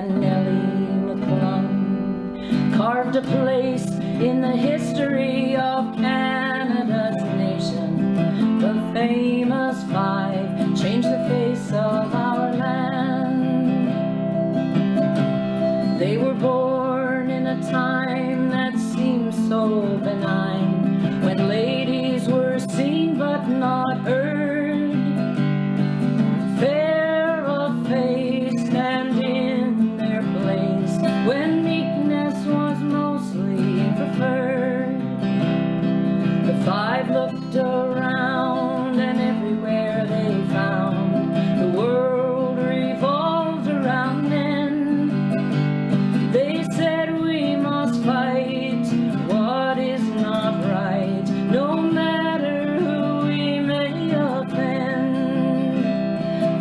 and Nellie McMillen carved a place in the history of Canada's nation. The famous five changed the face of our land. They were born in a time that seemed so benign, when ladies were seen but not heard, fair of face and in their place, when meekness was mostly preferred. The five looked around, and everywhere they found the world revolved around men. They said we must fight what is not right, no matter who we may offend.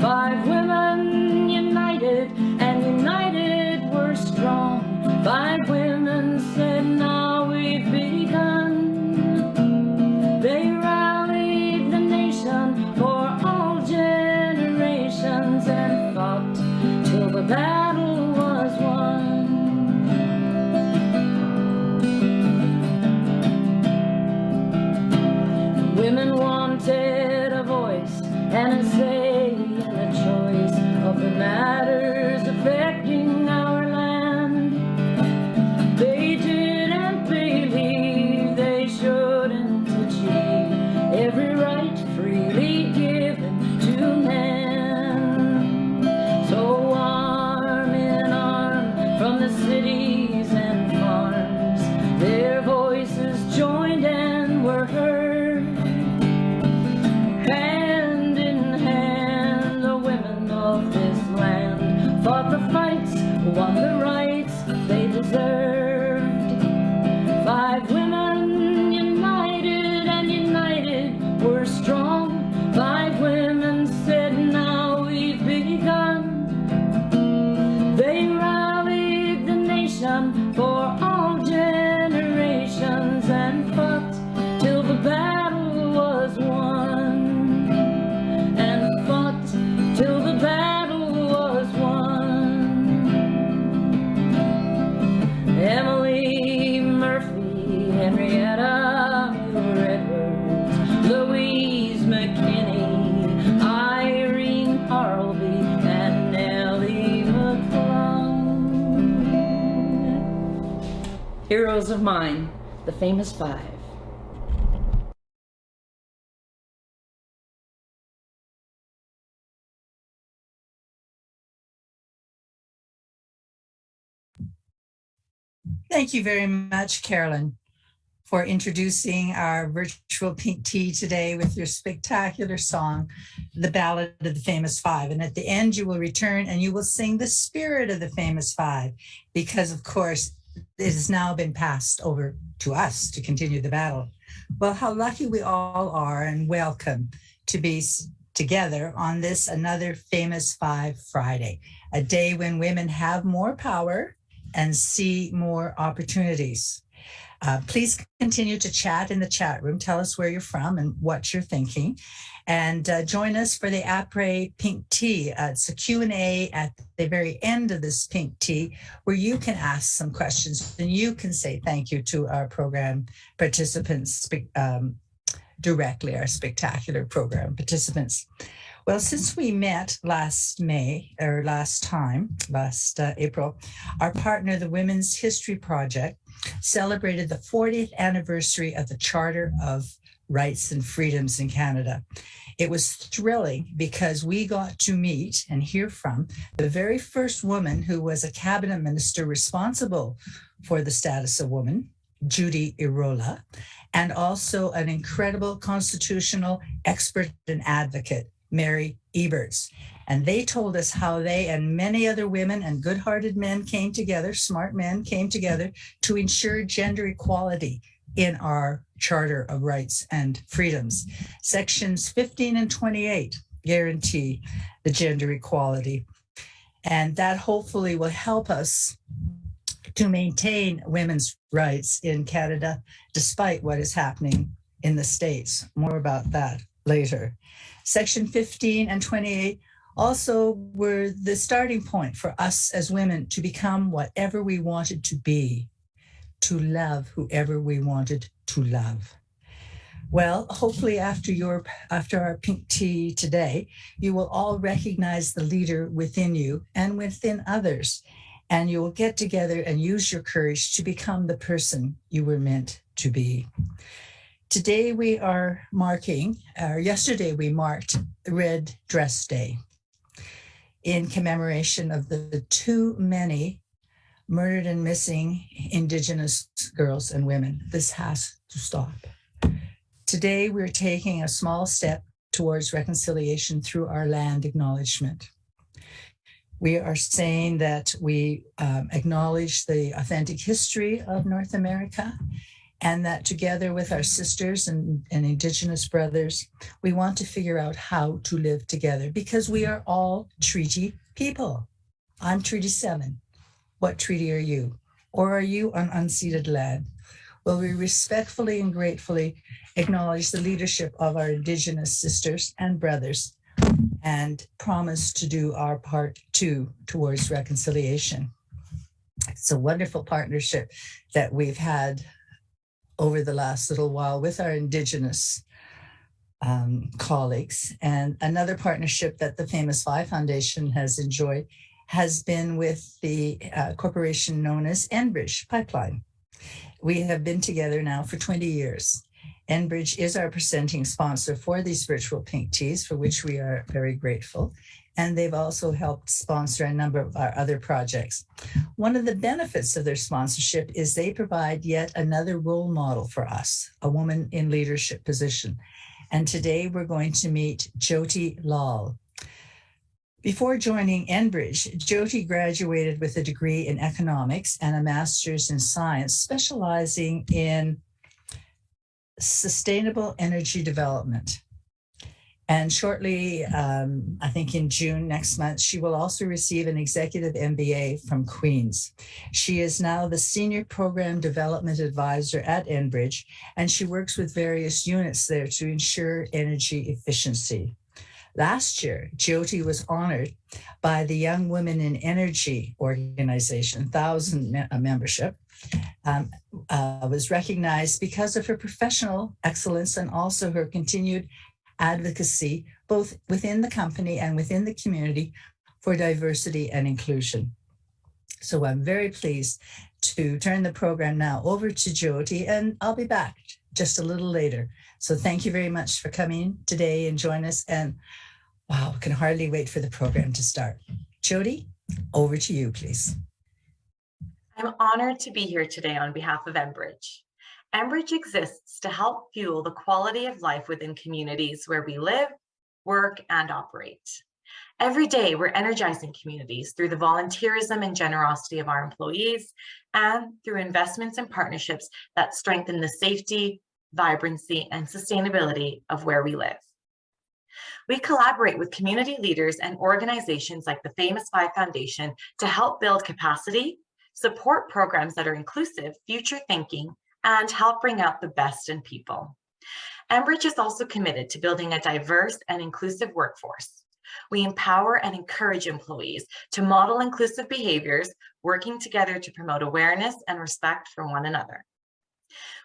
Five women united, and united we're strong. Five women said, now we've begun. They rallied the nation for all generations and fought till the battle was won. Women wanted a voice and a say in the choice of the matters affecting our land. They didn't believe they shouldn't achieve every right freely given to men. So arm in arm from the cities and farms, their voices joined and were heard. Hand in hand, the women of this land fought the fights, won the rights they deserved. Five women united, and united we're strong. Five women said, now we've begun. They rallied the nation for all generations and fought till the battle was won. And fought till the battle was won. Emily Murphy, Henrietta Edwards, Louise McKinney, Irene Harleby, and Nellie McClung. Heroes of mine, the famous five. Thank you very much, Carolyn, for introducing our virtual pink tea today with your spectacular song, The Ballad of the Famous Five. And at the end, you will return and you will sing the spirit of the famous five, because of course, it has now been passed over to us to continue the battle. Well, how lucky we all are, and welcome to be together on this another Famous Five Friday, a day when women have more power and see more opportunities. Please continue to chat in the chat room. Tell us where you're from and what you're thinking. And join us for the Après Pink Tea. It's a Q&A at the very end of this pink tea, where you can ask some questions and you can say thank you to our program participants directly, our spectacular program participants. Well, since we met last April, our partner, the Women's History Project, celebrated the 40th anniversary of the Charter of Rights and Freedoms in Canada. It was thrilling because we got to meet and hear from the very first woman who was a cabinet minister responsible for the status of woman, Judy Irola, and also an incredible constitutional expert and advocate, Mary Eberts. And they told us how they and many other women and good-hearted men came together, smart men came together to ensure gender equality in our Charter of Rights and Freedoms. Sections 15 and 28 guarantee the gender equality. And that hopefully will help us to maintain women's rights in Canada, despite what is happening in the States. More about that later. Section 15 and 28 Also were the starting point for us as women to become whatever we wanted to be, to love whoever we wanted to love. Well, hopefully after our pink tea today, you will all recognize the leader within you and within others, and you will get together and use your courage to become the person you were meant to be. Today we are yesterday we marked Red Dress Day in commemoration of the too many murdered and missing Indigenous girls and women. This has to stop. Today, we're taking a small step towards reconciliation through our land acknowledgement. We are saying that we acknowledge the authentic history of North America, and that together with our sisters and Indigenous brothers, we want to figure out how to live together because we are all treaty people. I'm Treaty 7. What treaty are you? Or are you on unceded land? Well, we respectfully and gratefully acknowledge the leadership of our Indigenous sisters and brothers and promise to do our part too towards reconciliation. It's a wonderful partnership that we've had over the last little while with our Indigenous colleagues. And another partnership that the Famous Five Foundation has enjoyed has been with the corporation known as Enbridge Pipeline. We have been together now for 20 years. Enbridge is our presenting sponsor for these virtual pink teas, for which we are very grateful. And they've also helped sponsor a number of our other projects. One of the benefits of their sponsorship is they provide yet another role model for us, a woman in leadership position. And today we're going to meet Jyoti Lal. Before joining Enbridge, Jyoti graduated with a degree in economics and a master's in science, specializing in sustainable energy development. And shortly, I think in June next month, she will also receive an executive MBA from Queen's. She is now the Senior Program Development Advisor at Enbridge, and she works with various units there to ensure energy efficiency. Last year, Jyoti was honored by the Young Women in Energy organization, 1,000 membership, was recognized because of her professional excellence and also her continued advocacy, both within the company and within the community, for diversity and inclusion. So I'm very pleased to turn the program now over to Jyoti, and I'll be back just a little later. So thank you very much for coming today and join us. And wow, can hardly wait for the program to start. Jyoti, over to you, please. I'm honored to be here today on behalf of Enbridge. Enbridge exists to help fuel the quality of life within communities where we live, work, and operate. Every day, we're energizing communities through the volunteerism and generosity of our employees and through investments and partnerships that strengthen the safety, vibrancy, and sustainability of where we live. We collaborate with community leaders and organizations like the Famous Five Foundation to help build capacity, support programs that are inclusive, future-thinking, and help bring out the best in people. Enbridge is also committed to building a diverse and inclusive workforce. We empower and encourage employees to model inclusive behaviors, working together to promote awareness and respect for one another.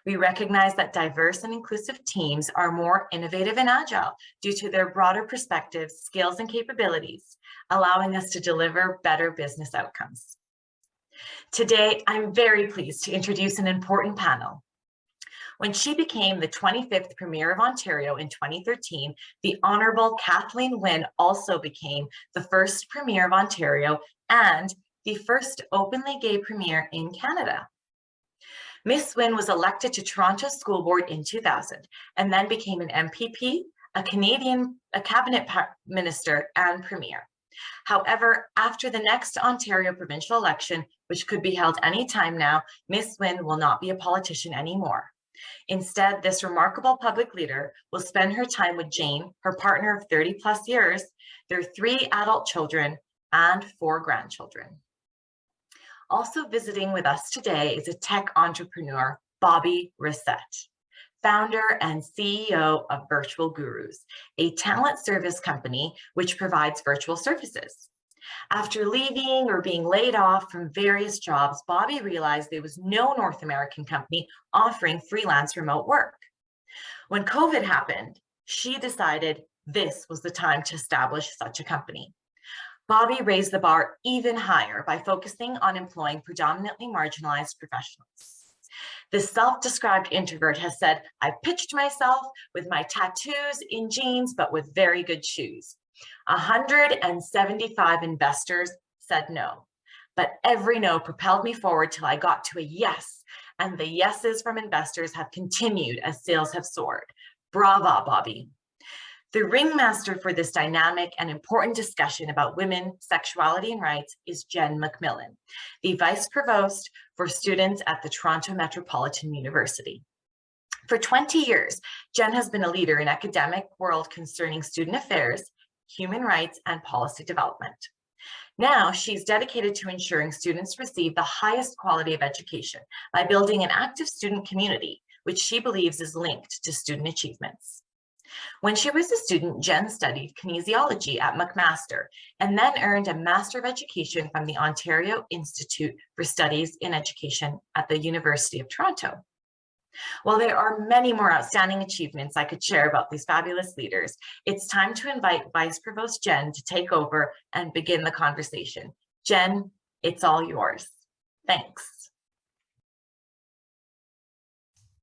We recognize that diverse and inclusive teams are more innovative and agile due to their broader perspectives, skills, and capabilities, allowing us to deliver better business outcomes. Today, I'm very pleased to introduce an important panel. When she became the 25th Premier of Ontario in 2013, the Honourable Kathleen Wynne also became the first Premier of Ontario and the first openly gay Premier in Canada. Miss Wynne was elected to Toronto School Board in 2000 and then became an MPP, a cabinet minister, and Premier. However, after the next Ontario provincial election, which could be held any time now, Miss Wynne will not be a politician anymore. Instead, this remarkable public leader will spend her time with Jane, her partner of 30+ years, their 3 adult children, and 4 grandchildren. Also visiting with us today is a tech entrepreneur, Bobbie Racette. founder and CEO of Virtual Gurus, a talent service company which provides virtual services. After leaving or being laid off from various jobs, Bobbie realized there was no North American company offering freelance remote work. When COVID happened, she decided this was the time to establish such a company. Bobbie raised the bar even higher by focusing on employing predominantly marginalized professionals. This self-described introvert has said, "I pitched myself with my tattoos in jeans, but with very good shoes." 175 investors said no, but every no propelled me forward till I got to a yes, and the yeses from investors have continued as sales have soared. Brava, Bobbie. The ringmaster for this dynamic and important discussion about women, sexuality, and rights is Jen McMillen, the Vice-Provost for students at the Toronto Metropolitan University. For 20 years, Jen has been a leader in academic world concerning student affairs, human rights, and policy development. Now, she's dedicated to ensuring students receive the highest quality of education by building an active student community, which she believes is linked to student achievements. When she was a student, Jen studied kinesiology at McMaster and then earned a Master of Education from the Ontario Institute for Studies in Education at the University of Toronto. While there are many more outstanding achievements I could share about these fabulous leaders, it's time to invite Vice Provost Jen to take over and begin the conversation. Jen, it's all yours. Thanks.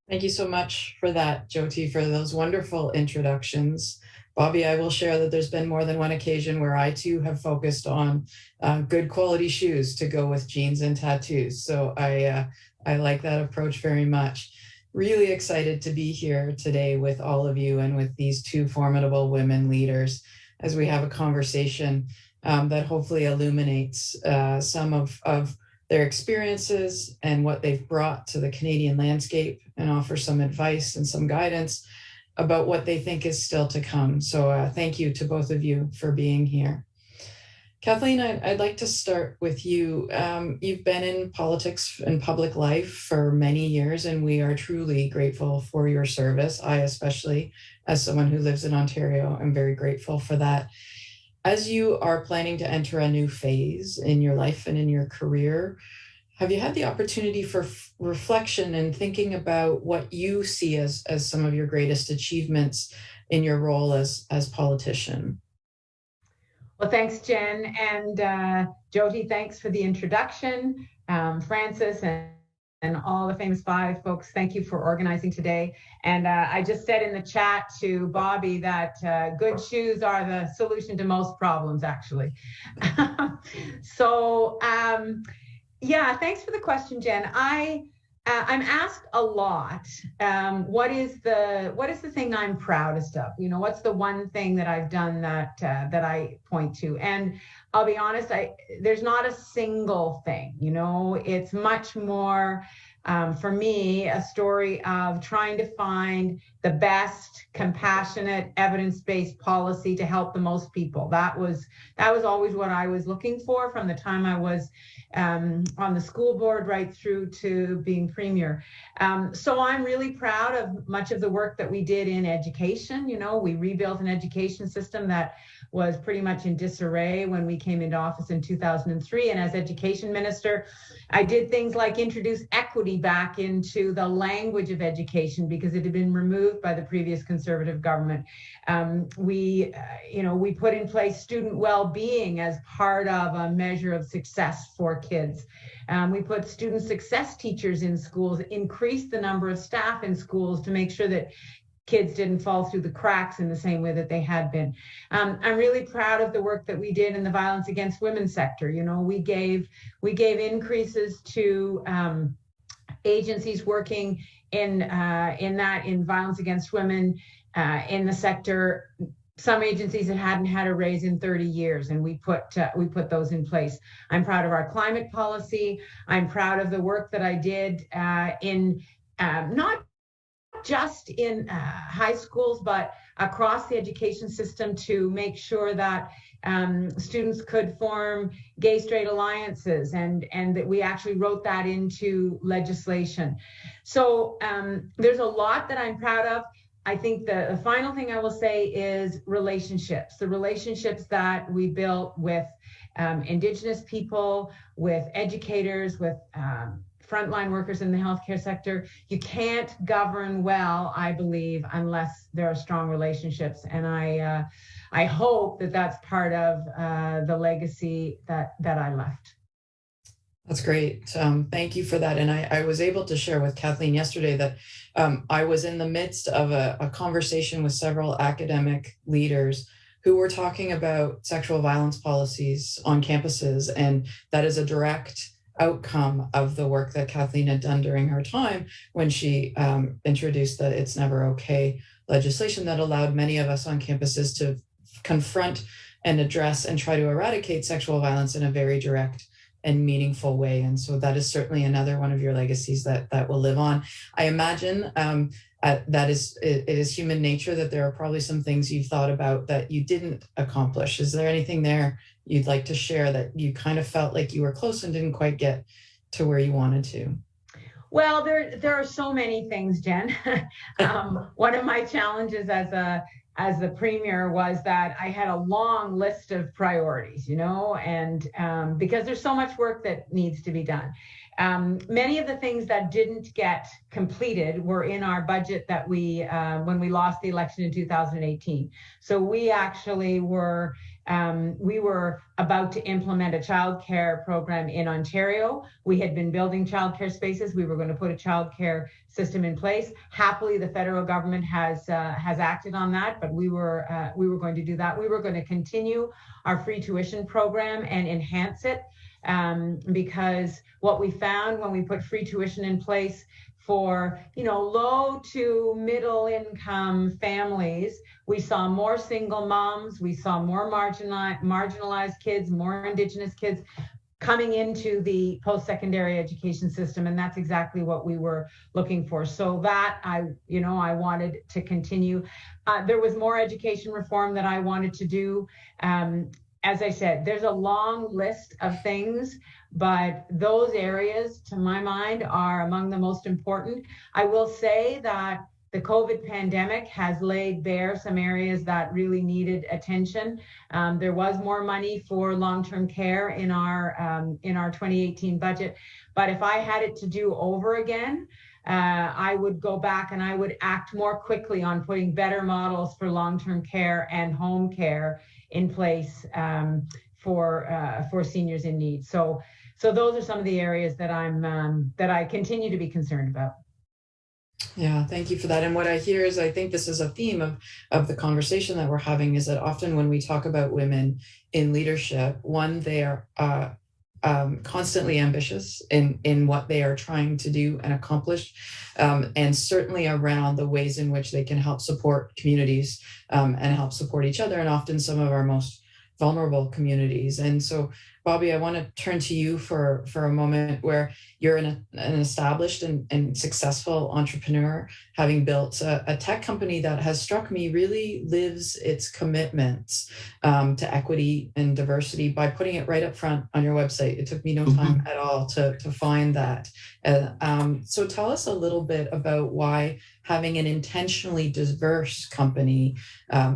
Thank you so much for that, Jyoti, for those wonderful introductions. Bobbie, I will share that there's been more than one occasion where I too have focused on good quality shoes to go with jeans and tattoos. So I like that approach very much. Really excited to be here today with all of you and with these two formidable women leaders as we have a conversation that hopefully illuminates some of their experiences and what they've brought to the Canadian landscape and offer some advice and some guidance about what they think is still to come. So thank you to both of you for being here. Kathleen, I'd like to start with you. You've been in politics and public life for many years, and we are truly grateful for your service. I, especially as someone who lives in Ontario, am very grateful for that. As you are planning to enter a new phase in your life and in your career, have you had the opportunity for reflection and thinking about what you see as some of your greatest achievements in your role as politician? Well, thanks, Jen. And Jyoti, thanks for the introduction. Francis and all the Famous Five folks, thank you for organizing today. And I just said in the chat to Bobbie that good shoes are the solution to most problems, actually. So, yeah, thanks for the question, Jen. I'm asked a lot, what is the thing I'm proudest of? You know, what's the one thing that I've done that I point to? And I'll be honest, there's not a single thing, you know, it's much more, for me, a story of trying to find the best, compassionate, evidence-based policy to help the most people. That was always what I was looking for from the time I was on the school board right through to being premier. So I'm really proud of much of the work that we did in education. You know, we rebuilt an education system that was pretty much in disarray when we came into office in 2003. And as education minister, I did things like introduce equity back into the language of education because it had been removed by the previous Conservative government. We put in place student well-being as part of a measure of success for kids. We put student success teachers in schools, increased the number of staff in schools to make sure that kids didn't fall through the cracks in the same way that they had been. I'm really proud of the work that we did in the violence against women sector. You know, we gave increases to agencies working in violence against women in the sector. Some agencies that hadn't had a raise in 30 years, and we put those in place. I'm proud of our climate policy. I'm proud of the work that I did in not just in high schools, but across the education system to make sure that students could form gay straight alliances, and that we actually wrote that into legislation. So there's a lot that I'm proud of. I think the final thing I will say is relationships, the relationships that we built with Indigenous people, with educators, with frontline workers in the healthcare sector. You can't govern well, I believe, unless there are strong relationships. And I hope that that's part of the legacy that I left. That's great. Thank you for that. And I was able to share with Kathleen yesterday that I was in the midst of a conversation with several academic leaders who were talking about sexual violence policies on campuses. And that is a direct outcome of the work that Kathleen had done during her time when she introduced the It's Never Okay legislation that allowed many of us on campuses to confront and address and try to eradicate sexual violence in a very direct and meaningful way. And so that is certainly another one of your legacies that will live on. I imagine it is human nature that there are probably some things you've thought about that you didn't accomplish. Is there anything there you'd like to share that you kind of felt like you were close and didn't quite get to where you wanted to? Well, there are so many things, Jen. One of my challenges as the premier was that I had a long list of priorities, and because there's so much work that needs to be done. Many of the things that didn't get completed were in our budget that when we lost the election in 2018. So we actually were about to implement a childcare program in Ontario. We had been building childcare spaces. We were going to put a childcare system in place. Happily, the federal government has acted on that, but we were going to do that. We were going to continue our free tuition program and enhance it, because what we found when we put free tuition in place for low to middle income families, we saw more single moms, we saw more marginalized kids, more Indigenous kids coming into the post-secondary education system, and that's exactly what we were looking for. So that I wanted to continue. There was more education reform that I wanted to do. As I said, there's a long list of things, but those areas, to my mind, are among the most important. I will say that the COVID pandemic has laid bare some areas that really needed attention. There was more money for long-term care in our 2018 budget, but if I had it to do over again, I would go back and I would act more quickly on putting better models for long-term care and home care in place for seniors in need. So those are some of the areas that I continue to be concerned about. Yeah, thank you for that. And what I hear is, I think this is a theme of the conversation that we're having, is that often when we talk about women in leadership, one, they are constantly ambitious in what they are trying to do and accomplish, and certainly around the ways in which they can help support communities and help support each other, and often some of our most vulnerable communities. And so, Bobbie, I want to turn to you for a moment, where you're an established and successful entrepreneur, having built a tech company that has struck me really lives its commitments to equity and diversity by putting it right up front on your website. It took me no time at all to find that. So tell us a little bit about why having an intentionally diverse company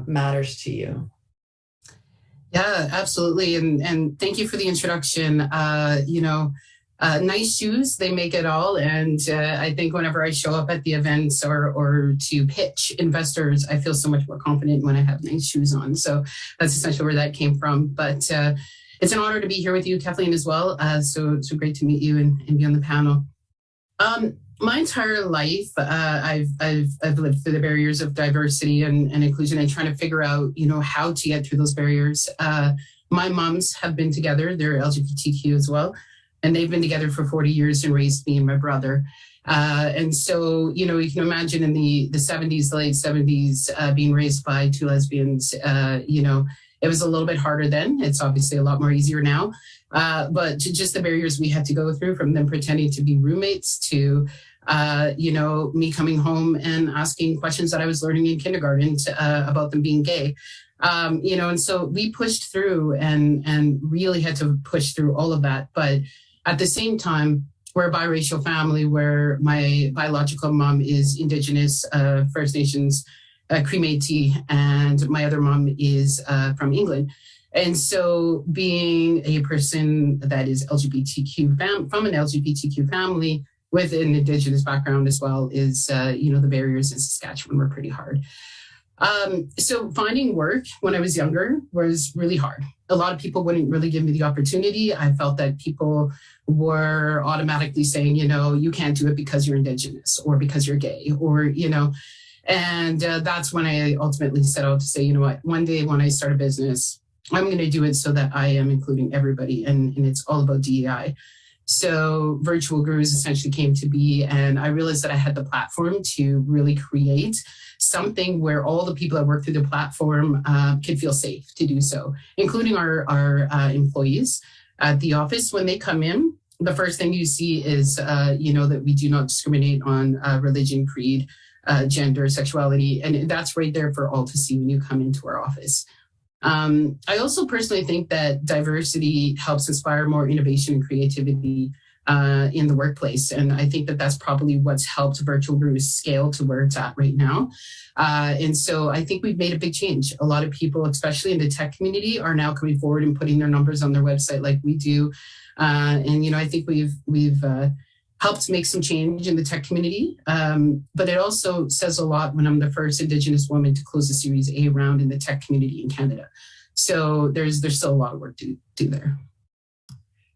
matters to you. Yeah, absolutely. And thank you for the introduction. Nice shoes, they make it all. And I think whenever I show up at the events or to pitch investors, I feel so much more confident when I have nice shoes on. So that's essentially where that came from. But it's an honor to be here with you, Kathleen, as well. So great to meet you and be on the panel. My entire life, I've lived through the barriers of diversity and inclusion, and trying to figure out, how to get through those barriers. My moms have been together; they're LGBTQ as well, and they've been together for 40 years and raised me and my brother. And so, you can imagine in the 70s, the late 70s, being raised by two lesbians. It was a little bit harder then. It's obviously a lot more easier now. But just the barriers we had to go through, from them pretending to be roommates to Me coming home and asking questions that I was learning in kindergarten about them being gay. And so we pushed through and really had to push through all of that. But at the same time, we're a biracial family where my biological mom is Indigenous, First Nations, Cree Métis, and my other mom is from England. And so being a person that is LGBTQ from an LGBTQ family with an Indigenous background as well is, the barriers in Saskatchewan were pretty hard. So finding work when I was younger was really hard. A lot of people wouldn't really give me the opportunity. I felt that people were automatically saying, you can't do it because you're Indigenous or because you're gay or, and that's when I ultimately set out to say, one day when I start a business, I'm going to do it so that I am including everybody, and it's all about DEI. So Virtual Gurus essentially came to be, and I realized that I had the platform to really create something where all the people that work through the platform could feel safe to do so, including our employees at the office. When they come in, the first thing you see is, that we do not discriminate on religion, creed, gender, sexuality, and that's right there for all to see when you come into our office. I also personally think that diversity helps inspire more innovation and creativity in the workplace. And I think that that's probably what's helped Virtual Gurus scale to where it's at right now. And so I think we've made a big change. A lot of people, especially in the tech community, are now coming forward and putting their numbers on their website like we do. I think we've helped make some change in the tech community. But it also says a lot when I'm the first Indigenous woman to close a Series A round in the tech community in Canada. So there's still a lot of work to do there.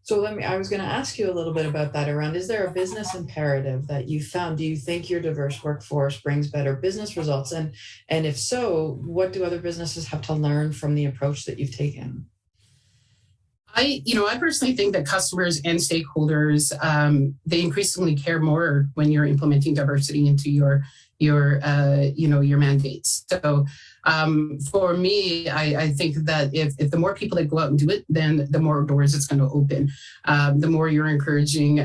So I was going to ask you a little bit about that around, is there a business imperative that you found? Do you think your diverse workforce brings better business results? And if so, what do other businesses have to learn from the approach that you've taken? I personally think that customers and stakeholders, they increasingly care more when you're implementing diversity into your mandates. So for me, I think that if the more people that go out and do it, then the more doors it's going to open. The more you're encouraging,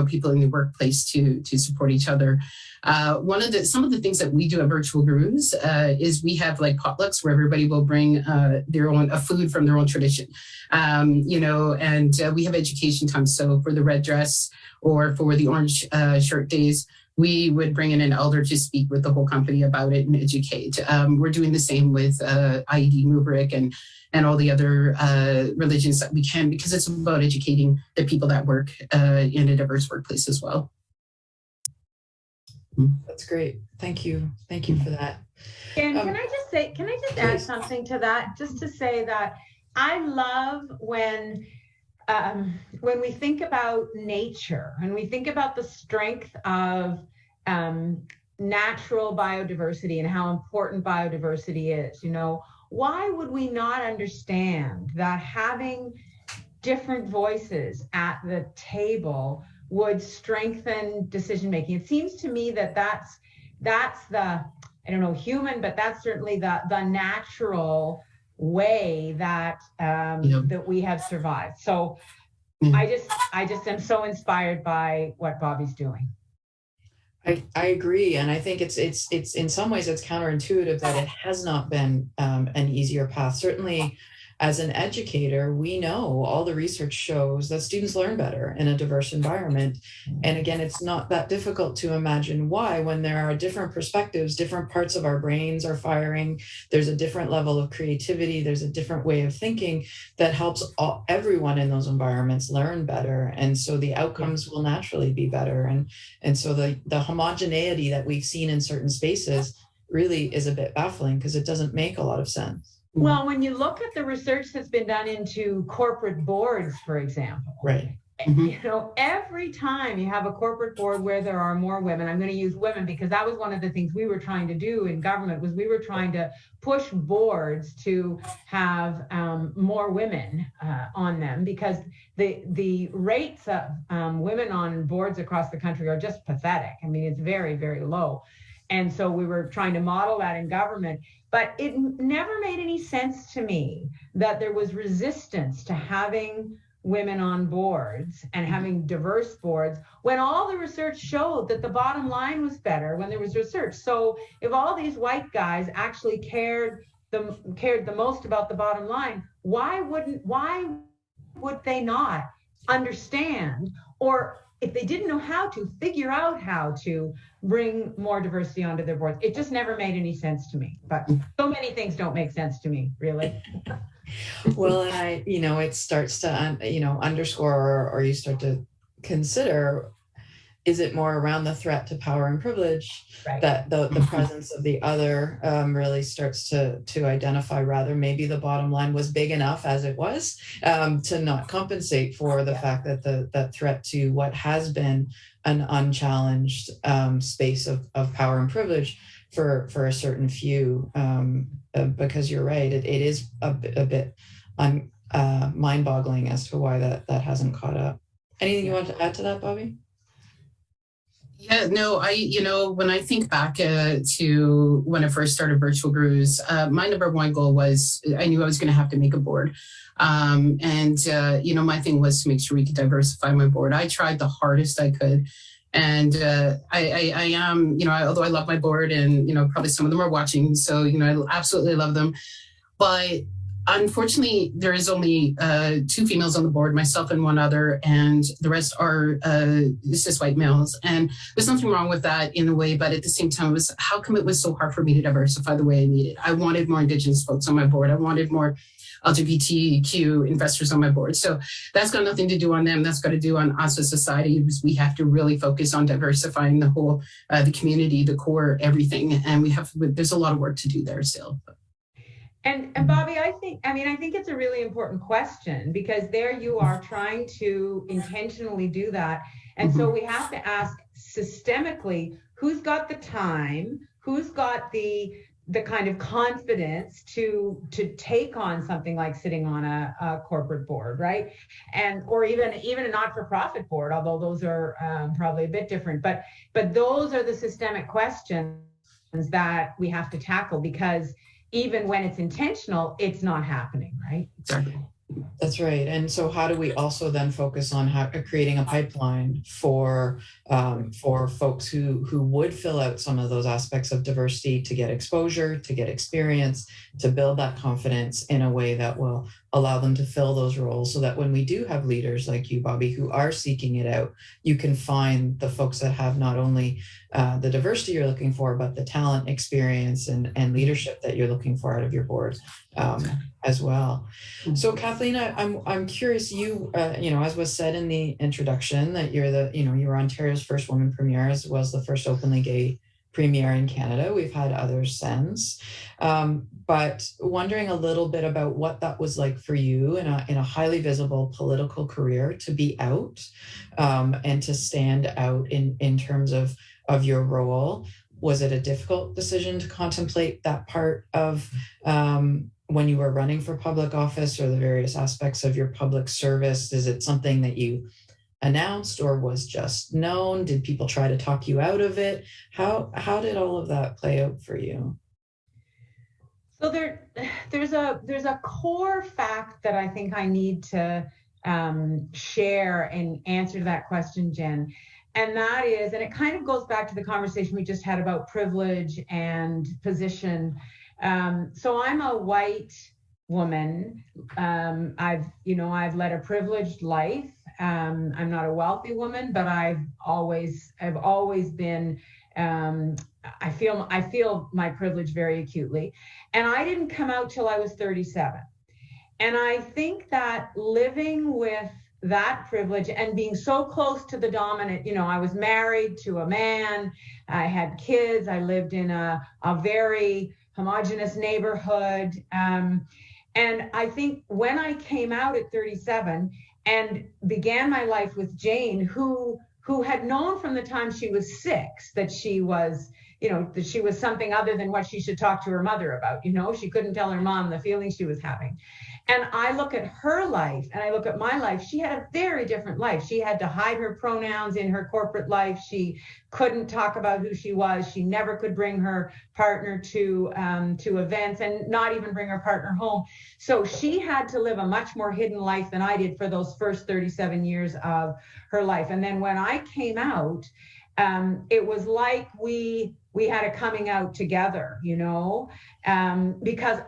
people in the workplace to support each other. Some of the things that we do at Virtual Gurus is we have like potlucks where everybody will bring their own food from their own tradition, and we have education time. So for the red dress or for the orange shirt days, we would bring in an elder to speak with the whole company about it and educate. We're doing the same with IED, Mubarak, and all the other religions that we can, because it's about educating the people that work in a diverse workplace as well. That's great. Thank you. Thank you for that. And can I just add something to that? Just to say that I love when we think about nature and we think about the strength of natural biodiversity and how important biodiversity is, why would we not understand that having different voices at the table would strengthen decision making? It seems to me that that's the, I don't know, human, but that's certainly the natural way that that we have survived. So I just am so inspired by what Bobbie's doing. I agree, and I think it's in some ways it's counterintuitive that it has not been an easier path. Certainly, as an educator, we know all the research shows that students learn better in a diverse environment. And again, it's not that difficult to imagine why, when there are different perspectives, different parts of our brains are firing, there's a different level of creativity, there's a different way of thinking that helps everyone in those environments learn better. And so the outcomes will naturally be better. And so the homogeneity that we've seen in certain spaces really is a bit baffling because it doesn't make a lot of sense. Well, when you look at the research that's been done into corporate boards, for example, right. Every time you have a corporate board where there are more women, I'm going to use women because that was one of the things we were trying to do in government, was we were trying to push boards to have more women on them, because the rates of women on boards across the country are just pathetic. I mean, it's very, very low. And so we were trying to model that in government, but it never made any sense to me that there was resistance to having women on boards and having diverse boards when all the research showed that the bottom line was better when there was research. So if all these white guys actually cared the most about the bottom line, why would they not understand, or if they didn't know how to, figure out how to bring more diversity onto their boards? It just never made any sense to me. But so many things don't make sense to me, really. Well, and it starts to, underscore, or you start to consider, is it more around the threat to power and privilege, Right. that the presence of the other really starts to identify, rather maybe the bottom line was big enough as it was to not compensate for the fact that that threat to what has been an unchallenged space of power and privilege for a certain few, because you're right, it is a bit mind-boggling as to why that hasn't caught up. Anything you want to add to that, Bobbie? Yeah, no, when I think back to when I first started Virtual Brews, my number one goal was, I knew I was going to have to make a board. My thing was to make sure we could diversify my board. I tried the hardest I could. And I am, although I love my board and, probably some of them are watching, so, I absolutely love them. But unfortunately, there is only 2 females on the board, myself and one other, and the rest are cis white males. And there's nothing wrong with that in a way, but at the same time, it was, how come it was so hard for me to diversify the way I needed? I wanted more Indigenous folks on my board. I wanted more LGBTQ investors on my board. So that's got nothing to do on them. That's got to do on us as a society. We have to really focus on diversifying the whole, the community, the core, everything. And there's a lot of work to do there still. And Bobbie, I think it's a really important question, because there you are trying to intentionally do that. And so we have to ask systemically, who's got the time, who's got the kind of confidence to take on something like sitting on a corporate board, right? Or even a not-for-profit board, although those are probably a bit different. But those are the systemic questions that we have to tackle, because even when it's intentional, it's not happening, right? Exactly. That's right. And so how do we also then focus on creating a pipeline for folks who would fill out some of those aspects of diversity, to get exposure, to get experience, to build that confidence in a way that will allow them to fill those roles, so that when we do have leaders like you, Bobbie, who are seeking it out, you can find the folks that have not only the diversity you're looking for, but the talent, experience, and leadership that you're looking for out of your board as well. So Kathleen, I'm curious, you as was said in the introduction, that you're Ontario's first woman premier, as well as the first openly gay premier in Canada. We've had others since, but wondering a little bit about what that was like for you in a highly visible political career, to be out and to stand out in terms of your role. Was it a difficult decision to contemplate that part of when you were running for public office, or the various aspects of your public service? Is it something that you announced, or was just known? Did people try to talk you out of it? How did all of that play out for you? So there's a core fact that I think I need to share and answer to that question, Jen. And that is, and it kind of goes back to the conversation we just had about privilege and position. So I'm a white woman. I've led a privileged life. I'm not a wealthy woman, but I've always been, I feel my privilege very acutely. And I didn't come out till I was 37. And I think that living with that privilege and being so close to the dominant, I was married to a man, I had kids, I lived in a very homogenous neighborhood. And I think when I came out at 37 and began my life with Jane, who had known from the time she was 6 that she was that she was something other than what she should talk to her mother about. She couldn't tell her mom the feelings she was having. And I look at her life and I look at my life. She had a very different life. She had to hide her pronouns in her corporate life. She couldn't talk about who she was. She never could bring her partner to events, and not even bring her partner home. So she had to live a much more hidden life than I did for those first 37 years of her life. And then when I came out, it was like we had a coming out together, because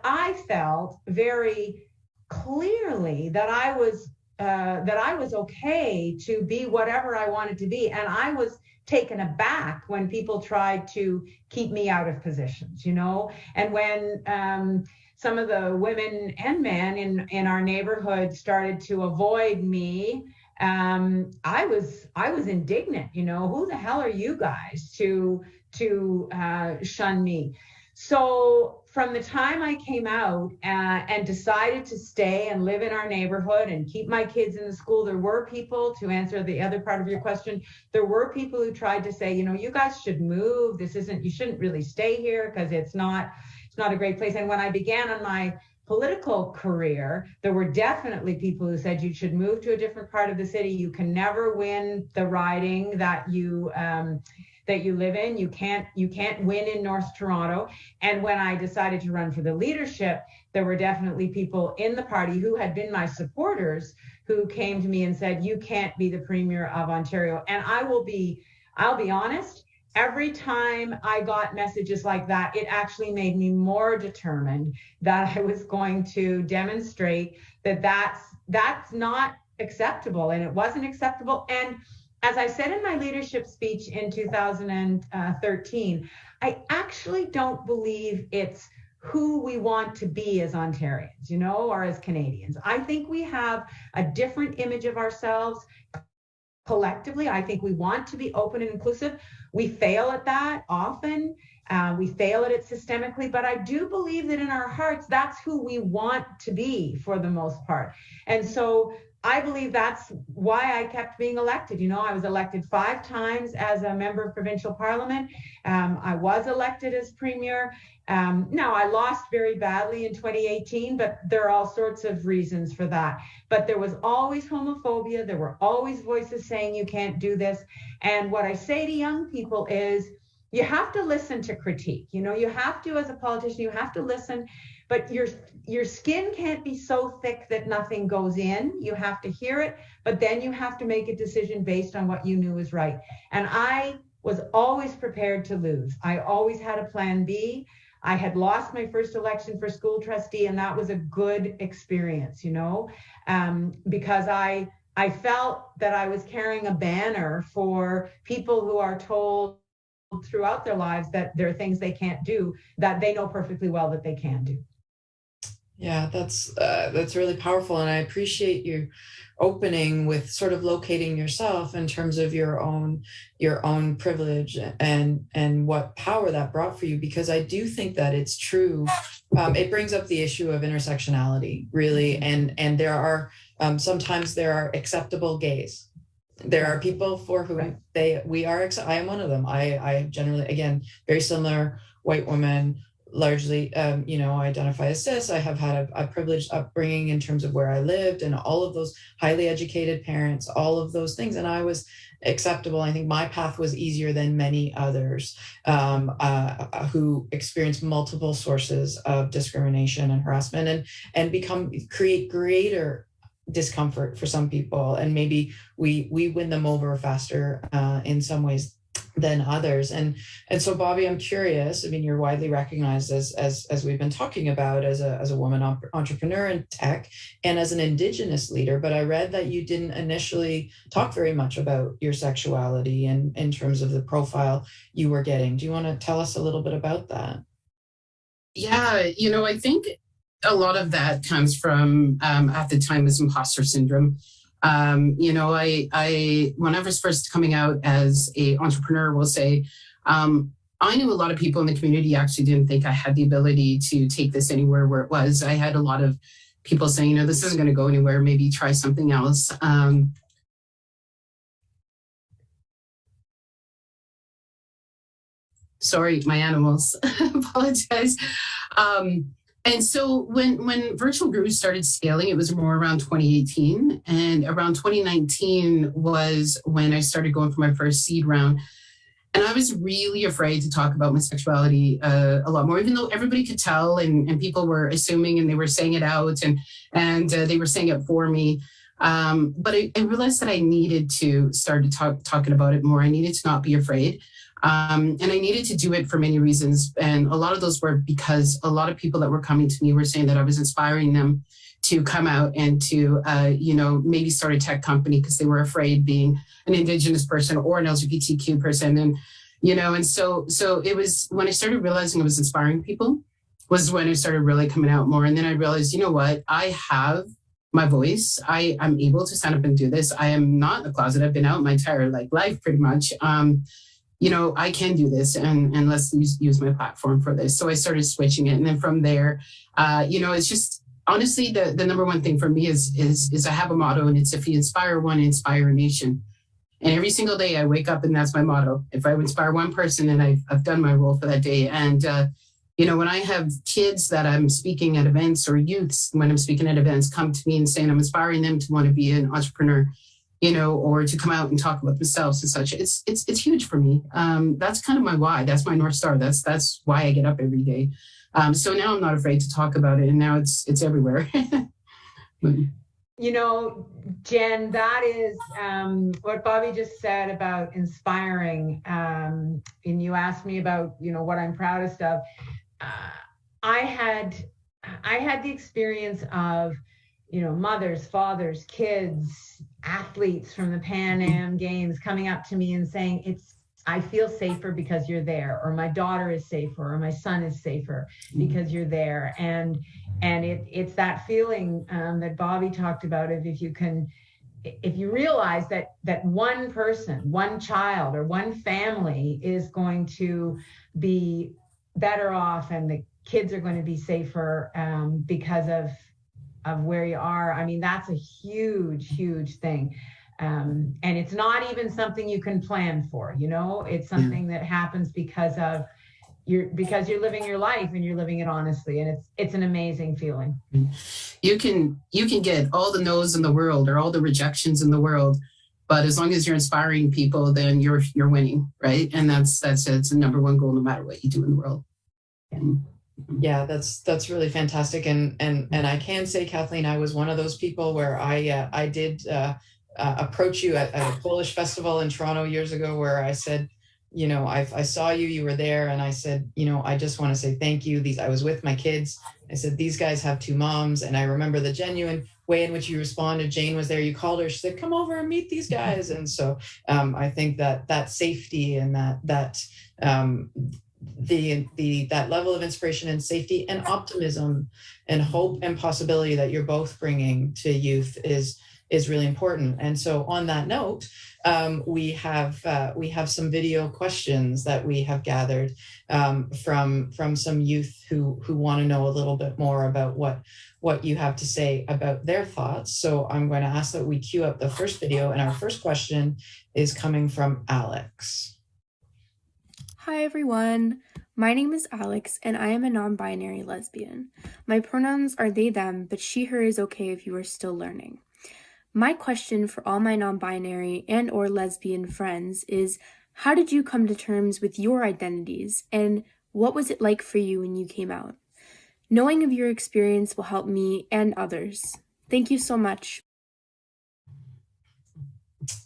I felt very clearly that I was okay to be whatever I wanted to be. And I was taken aback when people tried to keep me out of positions, and when some of the women and men in our neighborhood started to avoid me, I was indignant. Who the hell are you guys to shun me? So from the time I came out and decided to stay and live in our neighborhood and keep my kids in the school, there were people, to answer the other part of your question, there were people who tried to say, you guys should move. You shouldn't really stay here because it's not a great place. And when I began on my political career, there were definitely people who said you should move to a different part of the city. You can never win the riding that you live in. You can't win in North Toronto. And when I decided to run for the leadership, there were definitely people in the party who had been my supporters who came to me and said, you can't be the Premier of Ontario. And I'll be honest, every time I got messages like that, it actually made me more determined that I was going to demonstrate that that's not acceptable, and it wasn't acceptable. And as I said in my leadership speech in 2013, I actually don't believe it's who we want to be as Ontarians, or as Canadians. I think we have a different image of ourselves collectively. I think we want to be open and inclusive. We fail at that often. We fail at it systemically, but I do believe that in our hearts, that's who we want to be for the most part. And so I believe that's why I kept being elected. I was elected 5 times as a member of provincial parliament. I was elected as Premier. Now, I lost very badly in 2018, but there are all sorts of reasons for that. But there was always homophobia. There were always voices saying you can't do this. And what I say to young people is, you have to listen to critique. You have to, as a politician, you have to listen, but your skin can't be so thick that nothing goes in. You have to hear it, but then you have to make a decision based on what you knew was right. And I was always prepared to lose. I always had a plan B. I had lost my first election for school trustee, and that was a good experience, because I felt that I was carrying a banner for people who are told throughout their lives that there are things they can't do that they know perfectly well that they can do. Yeah, that's really powerful, and I appreciate you opening with sort of locating yourself in terms of your own privilege and what power that brought for you, because I do think that it's true. It brings up the issue of intersectionality, really, and there are sometimes there are acceptable gays. There are people for whom I am one of them. I generally, again, very similar white woman, largely, identify as cis. I have had a privileged upbringing in terms of where I lived and all of those highly educated parents, all of those things. And I was acceptable. I think my path was easier than many others who experienced multiple sources of discrimination and harassment and create greater discomfort for some people, and maybe we win them over faster in some ways than others. And so, Bobbie, I'm curious. I mean, you're widely recognized as we've been talking about as a woman entrepreneur in tech and as an Indigenous leader. But I read that you didn't initially talk very much about your sexuality and in terms of the profile you were getting. Do you want to tell us a little bit about that? Yeah, I think a lot of that comes from at the time was imposter syndrome. I when I was first coming out as a entrepreneur, we'll say, I knew a lot of people in the community actually didn't think I had the ability to take this anywhere where it was. I had a lot of people saying, this isn't going to go anywhere. Maybe try something else. Sorry, my animals. Apologize. And so when Virtual Guru started scaling, it was more around 2018. And around 2019 was when I started going for my first seed round. And I was really afraid to talk about my sexuality a lot more, even though everybody could tell and people were assuming and they were saying it out and they were saying it for me. But I realized that I needed to start to talking about it more. I needed to not be afraid. And I needed to do it for many reasons. And a lot of those were because a lot of people that were coming to me were saying that I was inspiring them to come out and to, maybe start a tech company because they were afraid being an Indigenous person or an LGBTQ person. And, and so it was when I started realizing I was inspiring people was when I started really coming out more. And then I realized, you know what, I have my voice. I'm able to stand up and do this. I am not in the closet. I've been out my entire life pretty much. I can do this and let's use my platform for this. So I started switching it. And then from there, it's just honestly, the number one thing for me is I have a motto and it's if you inspire one, inspire a nation. And every single day I wake up and that's my motto. If I inspire one person and I've done my role for that day. And, when I have kids that I'm speaking at events or youths, when I'm speaking at events, come to me and saying I'm inspiring them to want to be an entrepreneur, or to come out and talk about themselves and such. It's huge for me. That's kind of my why. That's my North Star. That's why I get up every day. So now I'm not afraid to talk about it. And now it's everywhere. Jen, that is what Bobbie just said about inspiring. And you asked me about, what I'm proudest of. I had the experience of, mothers, fathers, kids, athletes from the Pan Am Games coming up to me and saying, I feel safer because you're there, or my daughter is safer, or my son is safer because you're there. And it's that feeling that Bobbie talked about of if you realize that one person, one child, or one family is going to be better off and the kids are going to be safer because of where you are. I mean, that's a huge, huge thing. And it's not even something you can plan for, it's something that happens because you're living your life and you're living it honestly. And it's an amazing feeling. You can get all the no's in the world or all the rejections in the world, but as long as you're inspiring people, then you're winning, right? And that's the number one goal, no matter what you do in the world. Yeah, that's really fantastic. And I can say, Kathleen, I was one of those people where I did approach you at a Polish festival in Toronto years ago, where I said, I saw you were there, and I said, I just want to say thank you. I was with my kids. I said, these guys have two moms. And I remember the genuine way in which you responded. Jane was there. You called her. She said, come over and meet these guys. And so I think that safety and that level of inspiration and safety and optimism and hope and possibility that you're both bringing to youth is really important. And so on that note, we have some video questions that we have gathered from some youth who want to know a little bit more about what you have to say about their thoughts. So I'm going to ask that we queue up the first video, and our first question is coming from Alex. Hi everyone, my name is Alex and I am a non-binary lesbian. My pronouns are they, them, but she, her is okay if you are still learning. My question for all my non-binary and or lesbian friends is, how did you come to terms with your identities and what was it like for you when you came out? Knowing of your experience will help me and others. Thank you so much.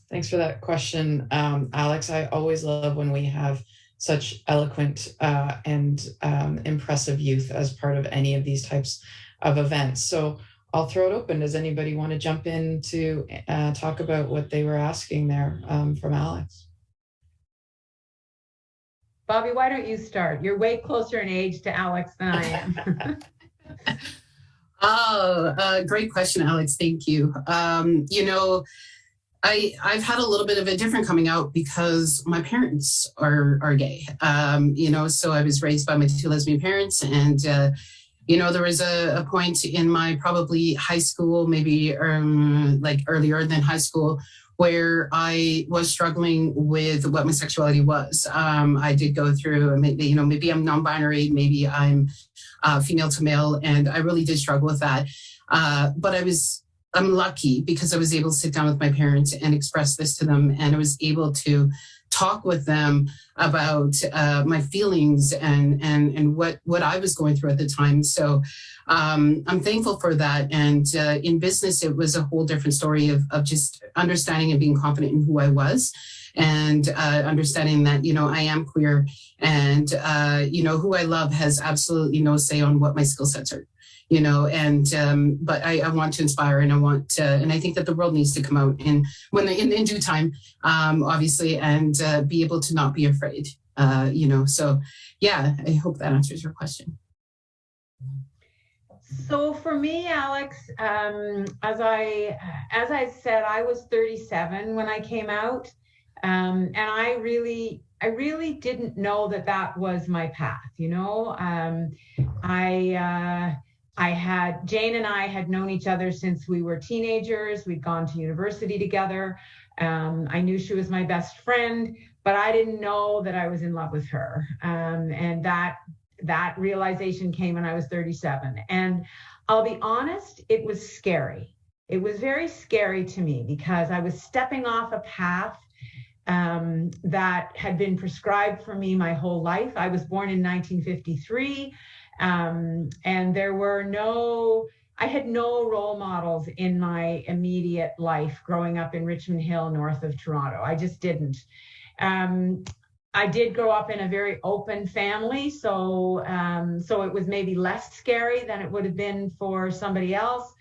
Thanks for that question, Alex. I always love when we have such eloquent and impressive youth as part of any of these types of events. So I'll throw it open. Does anybody want to jump in to talk about what they were asking there from Alex? Bobbie, why don't you start? You're way closer in age to Alex than I am. Great question, Alex. Thank you. I've had a little bit of a different coming out because my parents are gay. So I was raised by my two lesbian parents, and there was a point in my probably high school, maybe like earlier than high school, where I was struggling with what my sexuality was. I did go through, maybe I'm non-binary, maybe I'm female to male, and I really did struggle with that. But I'm lucky because I was able to sit down with my parents and express this to them, and I was able to talk with them about my feelings and what I was going through at the time. So I'm thankful for that. And in business, it was a whole different story of just understanding and being confident in who I was, and understanding that, I am queer, and, who I love has absolutely no say on what my skill sets are. But I want to inspire, and and I think that the world needs to come out in due time, obviously, and be able to not be afraid, so yeah, I hope that answers your question. So for me, Alex, as I said, I was 37 when I came out, and I really didn't know that was my path. Jane and I had known each other since we were teenagers. We'd gone to university together. I knew she was my best friend, but I didn't know that I was in love with her. And that realization came when I was 37. And I'll be honest, it was scary. It was very scary to me because I was stepping off a path that had been prescribed for me my whole life. I was born in 1953. And I had no role models in my immediate life growing up in Richmond Hill, north of Toronto. I just didn't. I did grow up in a very open family, so it was maybe less scary than it would have been for somebody else,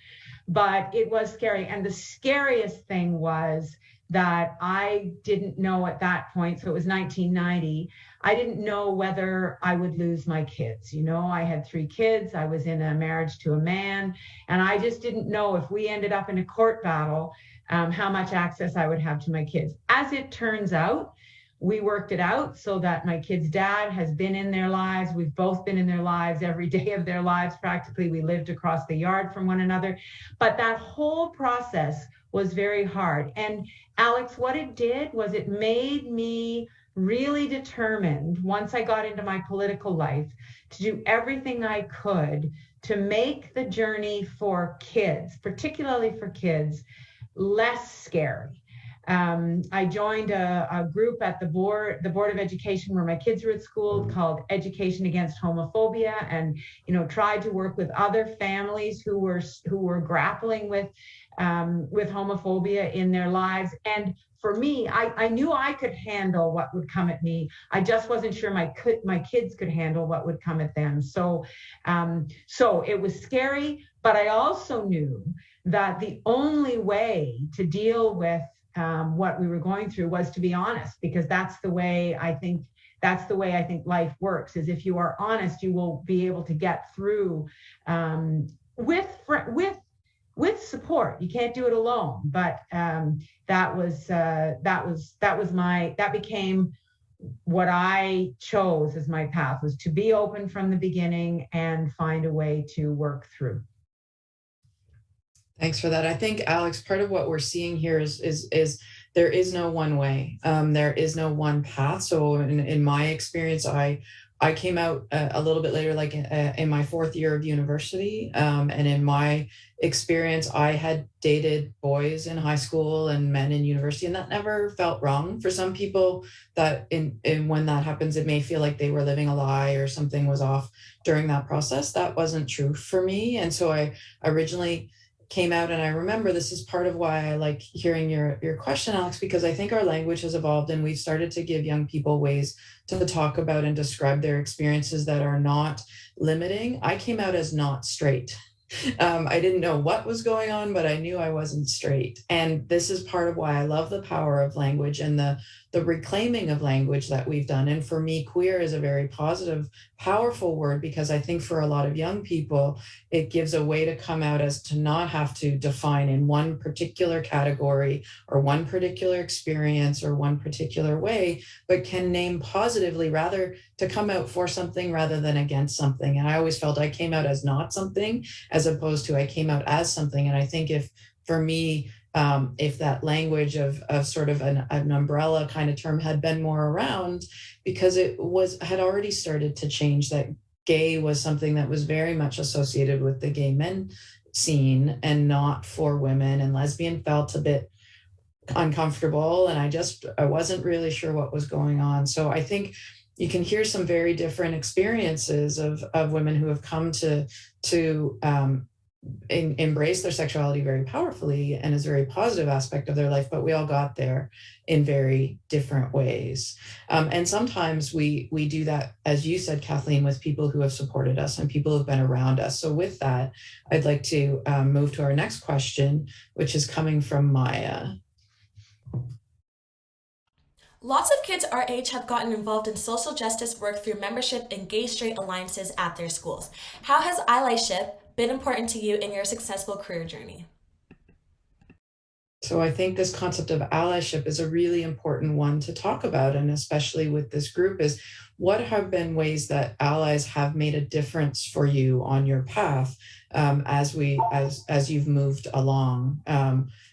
but it was scary. And the scariest thing was that I didn't know at that point, so it was 1990, I didn't know whether I would lose my kids. I had 3 kids, I was in a marriage to a man, and I just didn't know if we ended up in a court battle, how much access I would have to my kids. As it turns out, we worked it out so that my kids' dad has been in their lives. We've both been in their lives every day of their lives. Practically, we lived across the yard from one another. But that whole process was very hard. And Alex, what it did was it made me really determined, once I got into my political life, to do everything I could to make the journey for kids, particularly for kids, less scary. I joined a group at the board of education where my kids were at school called Education Against Homophobia, and tried to work with other families who were grappling with homophobia in their lives. And for me, I knew I could handle what would come at me. I just wasn't sure my kids could handle what would come at them. So it was scary, but I also knew that the only way to deal with what we were going through was to be honest, because that's the way I think life works, is if you are honest, you will be able to get through with support. You can't do it alone, but that became what I chose as my path, was to be open from the beginning and find a way to work through. Thanks for that. I think, Alex, part of what we're seeing here is there is no one way. There is no one path. So in my experience, I came out a little bit later, like in my 4th year of university. And in my experience, I had dated boys in high school and men in university, and that never felt wrong. For some people, that when that happens, it may feel like they were living a lie or something was off during that process. That wasn't true for me. And so I originally came out, and I remember this is part of why I like hearing your question, Alex, because I think our language has evolved, and we've started to give young people ways to talk about and describe their experiences that are not limiting. I came out as not straight. I didn't know what was going on, but I knew I wasn't straight. And this is part of why I love the power of language and the reclaiming of language that we've done. And for me, queer is a very positive, powerful word, because I think for a lot of young people, it gives a way to come out as to not have to define in one particular category or one particular experience or one particular way, but can name positively, rather to come out for something rather than against something. And I always felt I came out as not something as opposed to I came out as something. And I think if, for me, if that language of sort of an umbrella kind of term had been more around, because it had already started to change, that gay was something that was very much associated with the gay men scene and not for women, and lesbian felt a bit uncomfortable, and I wasn't really sure what was going on. So I think you can hear some very different experiences of women who have come to embrace their sexuality very powerfully and as a very positive aspect of their life, but we all got there in very different ways. And sometimes we do that, as you said, Kathleen, with people who have supported us and people who have been around us. So with that, I'd like to move to our next question, which is coming from Maya. Lots of kids our age have gotten involved in social justice work through membership in gay-straight alliances at their schools. How has allyship been important to you in your successful career journey? So I think this concept of allyship is a really important one to talk about, and especially with this group, is what have been ways that allies have made a difference for you on your path as you've moved along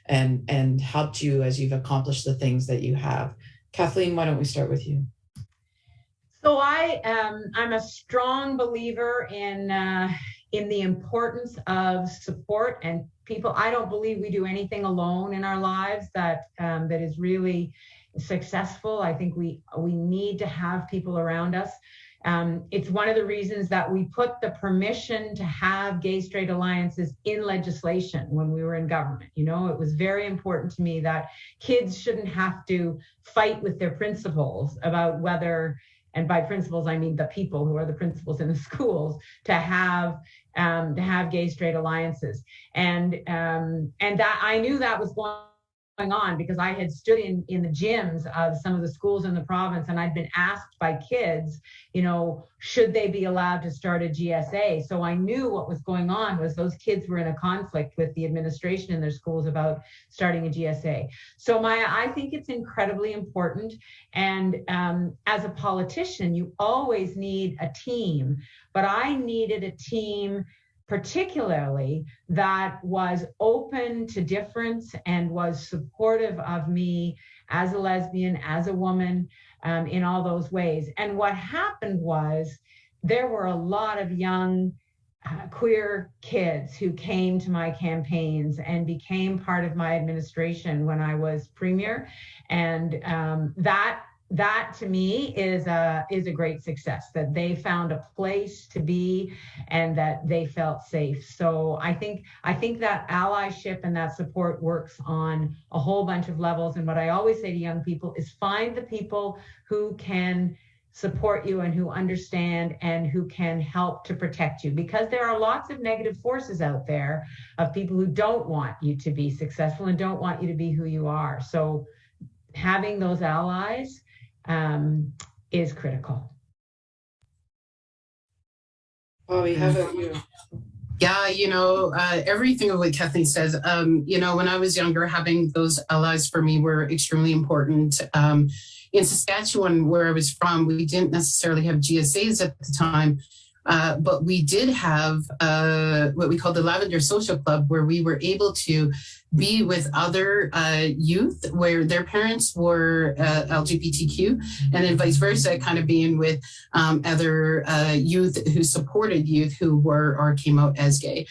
and helped you as you've accomplished the things that you have. Kathleen, why don't we start with you? So I'm a strong believer in the importance of support and people. I don't believe we do anything alone in our lives that is really successful. I think we need to have people around us. It's one of the reasons that we put the permission to have gay-straight alliances in legislation when we were in government. You know, it was very important to me that kids shouldn't have to fight with their principals about whether, and by principals I mean the people who are the principals in the schools, to have gay-straight alliances, and that I knew that was going on because I had stood in the gyms of some of the schools in the province, and I'd been asked by kids, you know, should they be allowed to start a GSA? So I knew what was going on was those kids were in a conflict with the administration in their schools about starting a GSA. So Maya, I think it's incredibly important. And as a politician, you always need a team, but I needed a team particularly that was open to difference and was supportive of me as a lesbian, as a woman, in all those ways. And what happened was there were a lot of young queer kids who came to my campaigns and became part of my administration when I was premier. And that to me is a great success, that they found a place to be and that they felt safe. So I think that allyship and that support works on a whole bunch of levels. And what I always say to young people is find the people who can support you and who understand and who can help to protect you, because there are lots of negative forces out there of people who don't want you to be successful and don't want you to be who you are. So having those allies is critical. Bobbie, how about you? Yeah, you know, everything of what Kathleen says, you know, when I was younger, having those allies for me were extremely important. In Saskatchewan, where I was from, we didn't necessarily have GSAs at the time, but we did have what we call the Lavender Social Club, where we were able to be with other youth where their parents were LGBTQ, and then vice versa, kind of being with other youth who supported youth who were or came out as gay.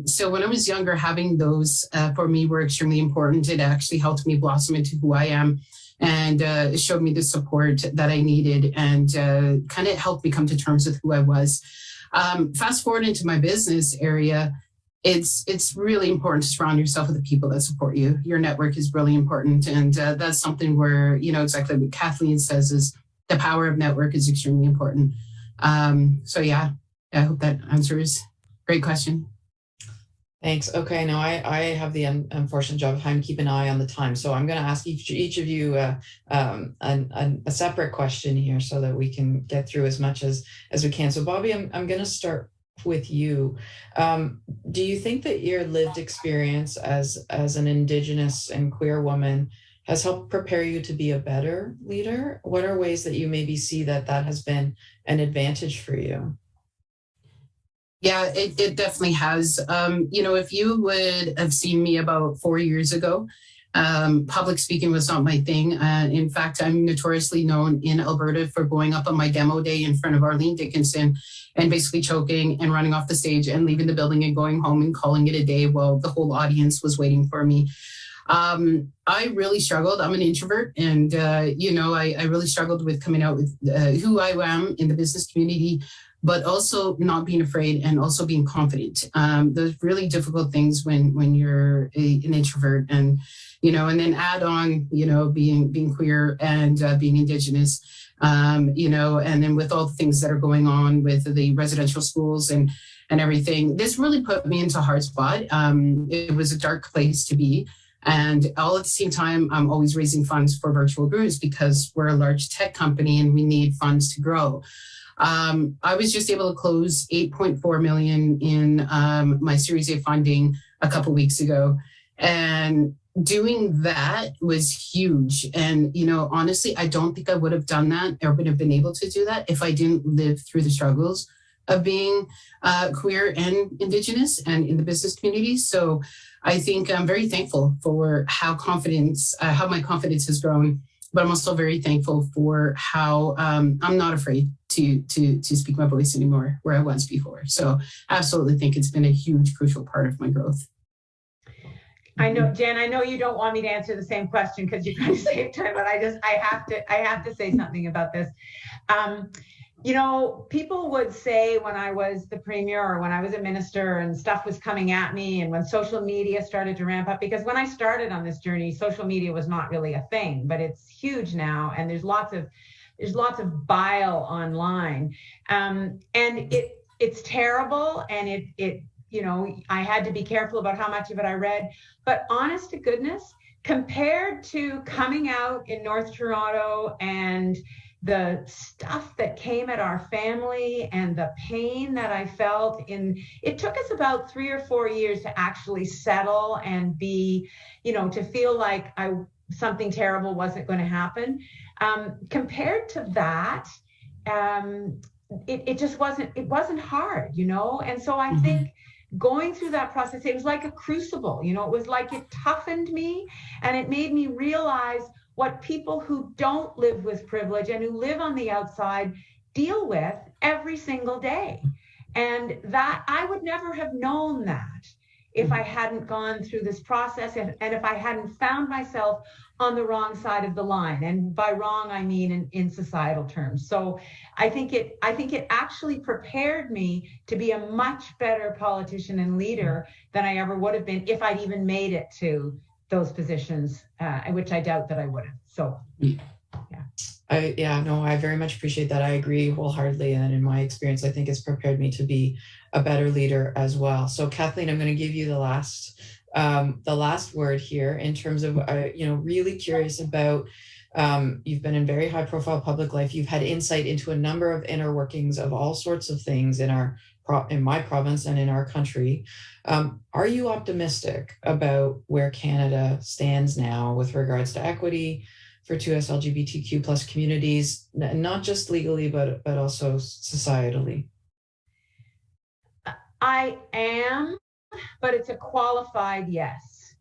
So when I was younger, having those for me were extremely important. It actually helped me blossom into who I am, and it showed me the support that I needed, and kind of helped me come to terms with who I was. Fast forward into my business area, it's really important to surround yourself with the people that support you. Your network is really important, and that's something where, you know, exactly what Kathleen says is the power of network is extremely important. So yeah, I hope that answers. Great question. Thanks. Okay, now I have the unfortunate job of having to keep an eye on the time, so I'm going to ask each of you a separate question here so that we can get through as much as we can. So Bobbie, I'm going to start with you. Do you think that your lived experience as an Indigenous and queer woman has helped prepare you to be a better leader? What are ways that you maybe see that has been an advantage for you? Yeah, it definitely has. If you would have seen me about 4 years ago, public speaking was not my thing. In fact, I'm notoriously known in Alberta for going up on my demo day in front of Arlene Dickinson and basically choking and running off the stage and leaving the building and going home and calling it a day while the whole audience was waiting for me. I really struggled. I'm an introvert, and I really struggled with coming out with who I am in the business community, but also not being afraid and also being confident. Those really difficult things when you're an introvert, and then add on being queer and being Indigenous, and then with all the things that are going on with the residential schools and everything, this really put me into a hard spot. It was a dark place to be. And all at the same time, I'm always raising funds for Virtual Gurus because we're a large tech company and we need funds to grow. I was just able to close $8.4 million in my Series A funding a couple weeks ago. And doing that was huge. And, honestly, I don't think I would have done that or would have been able to do that if I didn't live through the struggles of being queer and Indigenous and in the business community. So I think I'm very thankful for how my confidence has grown, but I'm also very thankful for how I'm not afraid to speak my voice anymore where I was before. So I absolutely think it's been a huge, crucial part of my growth. I know, Jen, I know you don't want me to answer the same question because you're trying to save time, but I have to say something about this. People would say when I was the premier or when I was a minister and stuff was coming at me and when social media started to ramp up, because when I started on this journey, social media was not really a thing, but it's huge now. And there's lots of bile online. And it's terrible. And I had to be careful about how much of it I read, but honest to goodness, compared to coming out in North Toronto and the stuff that came at our family and the pain that I felt it took us about 3 or 4 years to actually settle and be, to feel like something terrible wasn't going to happen. Compared to that, it wasn't hard, And so I think going through that process, it was like a crucible, it was like it toughened me and it made me realize what people who don't live with privilege and who live on the outside deal with every single day. And that I would never have known that if I hadn't gone through this process and if I hadn't found myself on the wrong side of the line. And by wrong, I mean in societal terms. So I think it actually prepared me to be a much better politician and leader than I ever would have been if I'd even made it to those positions, which I doubt that I would have. So, yeah. I very much appreciate that. I agree wholeheartedly. And in my experience, I think it's prepared me to be a better leader as well. So Kathleen, I'm going to give you the last word here in terms of, really curious about, you've been in very high profile public life. You've had insight into a number of inner workings of all sorts of things in my province and in our country. Are you optimistic about where Canada stands now with regards to equity for 2S LGBTQ plus communities, not just legally, but also societally? I am, but it's a qualified yes.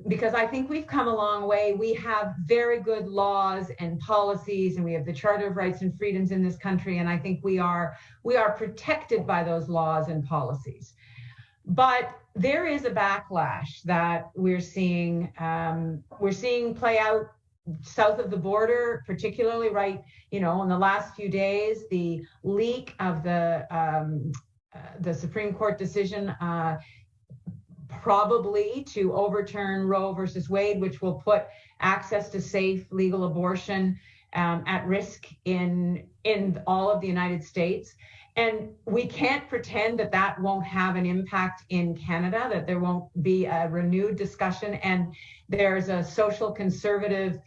Because I think we've come a long way. We have very good laws and policies, and we have the Charter of Rights and Freedoms in this country, and I think we are protected by those laws and policies. But there is a backlash that we're seeing play out south of the border, particularly right, in the last few days, the leak of the Supreme Court decision probably to overturn Roe versus Wade, which will put access to safe legal abortion at risk in all of the United States. And we can't pretend that won't have an impact in Canada, that there won't be a renewed discussion. And there's a social conservative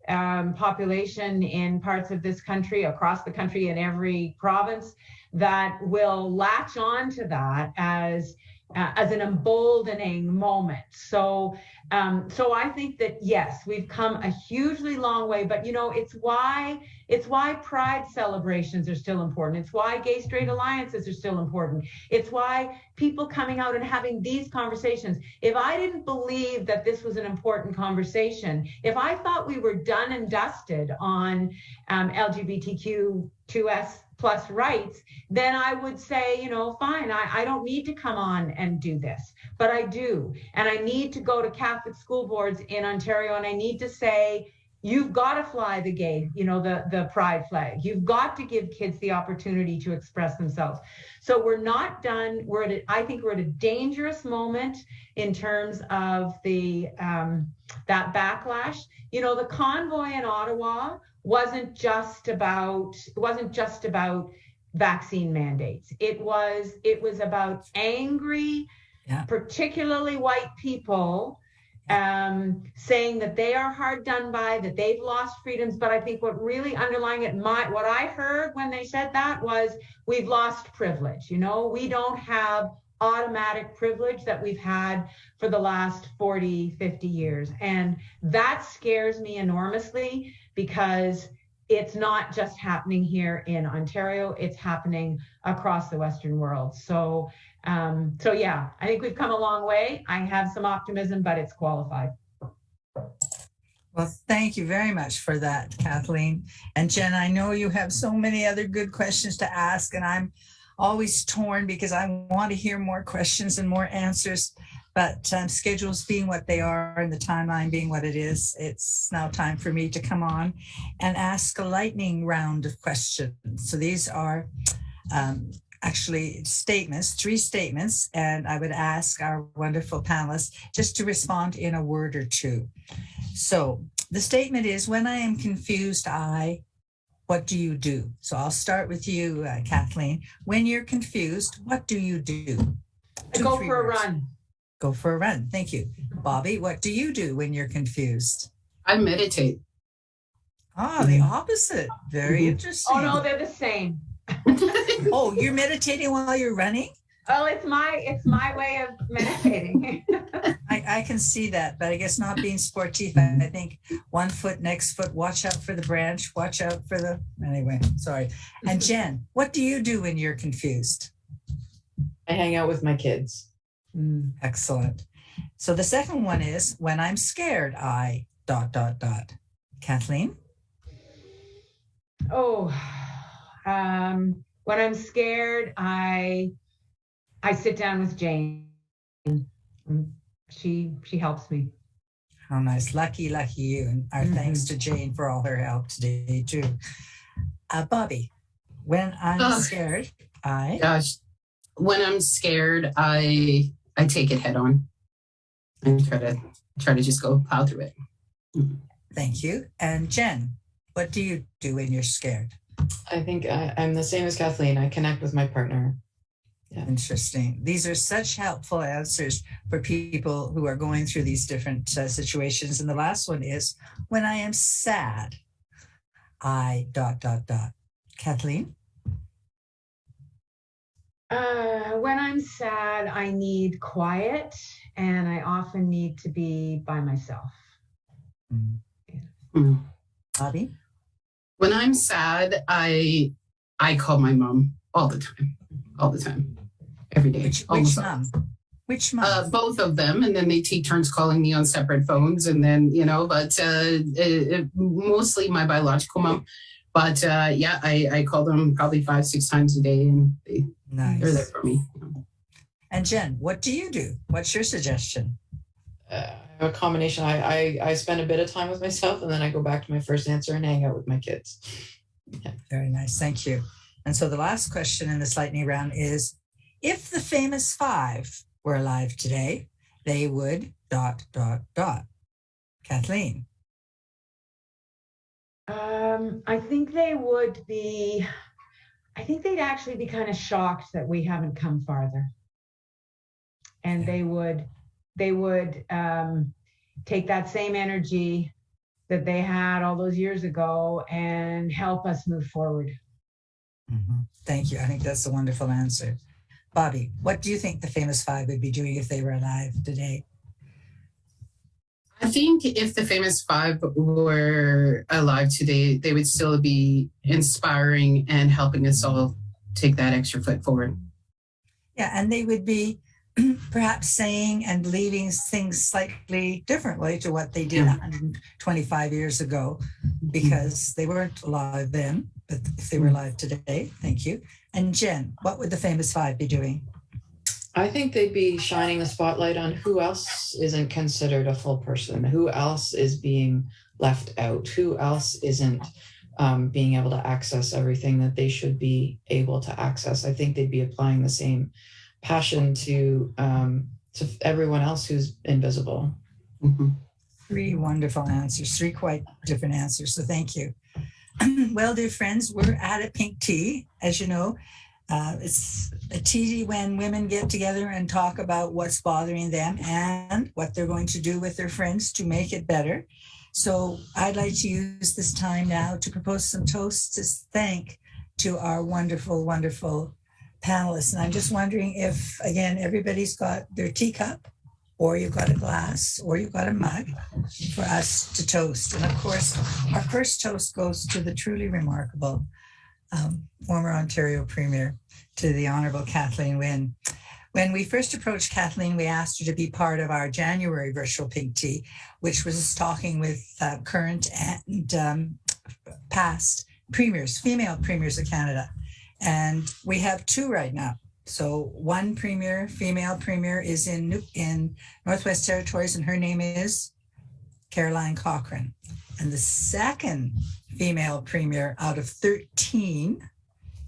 population in parts of this country, across the country, in every province, that will latch on to that as as an emboldening moment. So I think that, yes, we've come a hugely long way, but it's why pride celebrations are still important. It's why gay straight alliances are still important. It's why people coming out and having these conversations. If I didn't believe that this was an important conversation, if I thought we were done and dusted on LGBTQ2S plus rights, then I would say, fine, I don't need to come on and do this, but I do. And I need to go to Catholic school boards in Ontario, and I need to say, you've got to fly the gay, the pride flag. You've got to give kids the opportunity to express themselves. So we're not done. I think we're at a dangerous moment in terms of that backlash. The convoy in Ottawa wasn't just about vaccine mandates. It was about angry, particularly white people, saying that they are hard done by, that they've lost freedoms. But I think what really underlying it, what I heard when they said that was, we've lost privilege. We don't have automatic privilege that we've had for the last 40, 50 years. And that scares me enormously, because it's not just happening here in Ontario, it's happening across the Western world. So yeah, I think we've come a long way. I have some optimism, but it's qualified. Well, thank you very much for that, Kathleen. And Jen, I know you have so many other good questions to ask, and I'm always torn because I want to hear more questions and more answers. But schedules being what they are and the timeline being what it is, it's now time for me to come on and ask a lightning round of questions. So these are actually statements, 3 statements, and I would ask our wonderful panelists just to respond in a word or 2. So the statement is, when I am confused, what do you do? So I'll start with you, Kathleen. When you're confused, what do you do? Go for a run. Go for a run. Thank you. Bobbie, what do you do when you're confused? I meditate. The opposite. Very interesting. Oh, no, they're the same. Oh, you're meditating while you're running? Well, it's my way of meditating. I can see that, but I guess not being sportif. I think 1 foot, next foot, watch out for the branch, watch out for the, anyway, sorry. And Jen, what do you do when you're confused? I hang out with my kids. Excellent. So the second one is, when I'm scared, I ... Kathleen? Oh, when I'm scared, I sit down with Jane. She helps me. How nice. Lucky you. And our thanks to Jane for all her help today too. Bobbie, when I'm scared, when I'm scared, I take it head on and try to just go plow through it. Thank you. And Jen, what do you do when you're scared? I think I'm the same as Kathleen. I connect with my partner. Yeah. Interesting. These are such helpful answers for people who are going through these different situations. And the last one is, when I am sad, I ... Kathleen? When I'm sad, I need quiet, and I often need to be by myself. Bobbie? When I'm sad, I call my mom all the time, every day. Which mom? Which mom? Both of them, and then they take turns calling me on separate phones, and then but mostly my biological mom. But I call them probably 5-6 times a day, and they're there for me. And Jen, what do you do? What's your suggestion? I have a combination. I spend a bit of time with myself, and then I go back to my first answer and hang out with my kids. Yeah. Very nice. Thank you. And so the last question in this lightning round is, if the famous 5 were alive today, they would ... Kathleen? I think they'd actually be kind of shocked that we haven't come farther. And they would take that same energy that they had all those years ago and help us move forward. Thank you. I think that's a wonderful answer. Bobbie, what do you think the Famous Five would be doing if they were alive today? I think if the Famous Five were alive today, they would still be inspiring and helping us all take that extra foot forward. Yeah, and they would be perhaps saying and believing things slightly differently to what they did 125 years ago, because they weren't alive then, but if they were alive today, thank you. And Jen, what would the Famous Five be doing? I think they'd be shining the spotlight on who else isn't considered a full person, who else is being left out, who else isn't being able to access everything that they should be able to access. I think they'd be applying the same passion to everyone else who's invisible. Mm-hmm. Three wonderful answers, three quite different answers. So thank you. Well, dear friends, we're at a pink tea, as you know. It's a tea when women get together and talk about what's bothering them and what they're going to do with their friends to make it better. So I'd like to use this time now to propose some toasts to thank to our wonderful, wonderful panelists. And I'm just wondering if, again, everybody's got their teacup, or you've got a glass, or you've got a mug for us to toast. And of course, our first toast goes to the truly remarkable former Ontario Premier, to the Honourable Kathleen Wynne. When we first approached Kathleen, we asked her to be part of our January virtual Pink Tea, which was talking with current and past premiers, female premiers of Canada. And we have two right now. So one premier, female premier, is in Northwest Territories, and her name is Caroline Cochrane. And the second female premier out of 13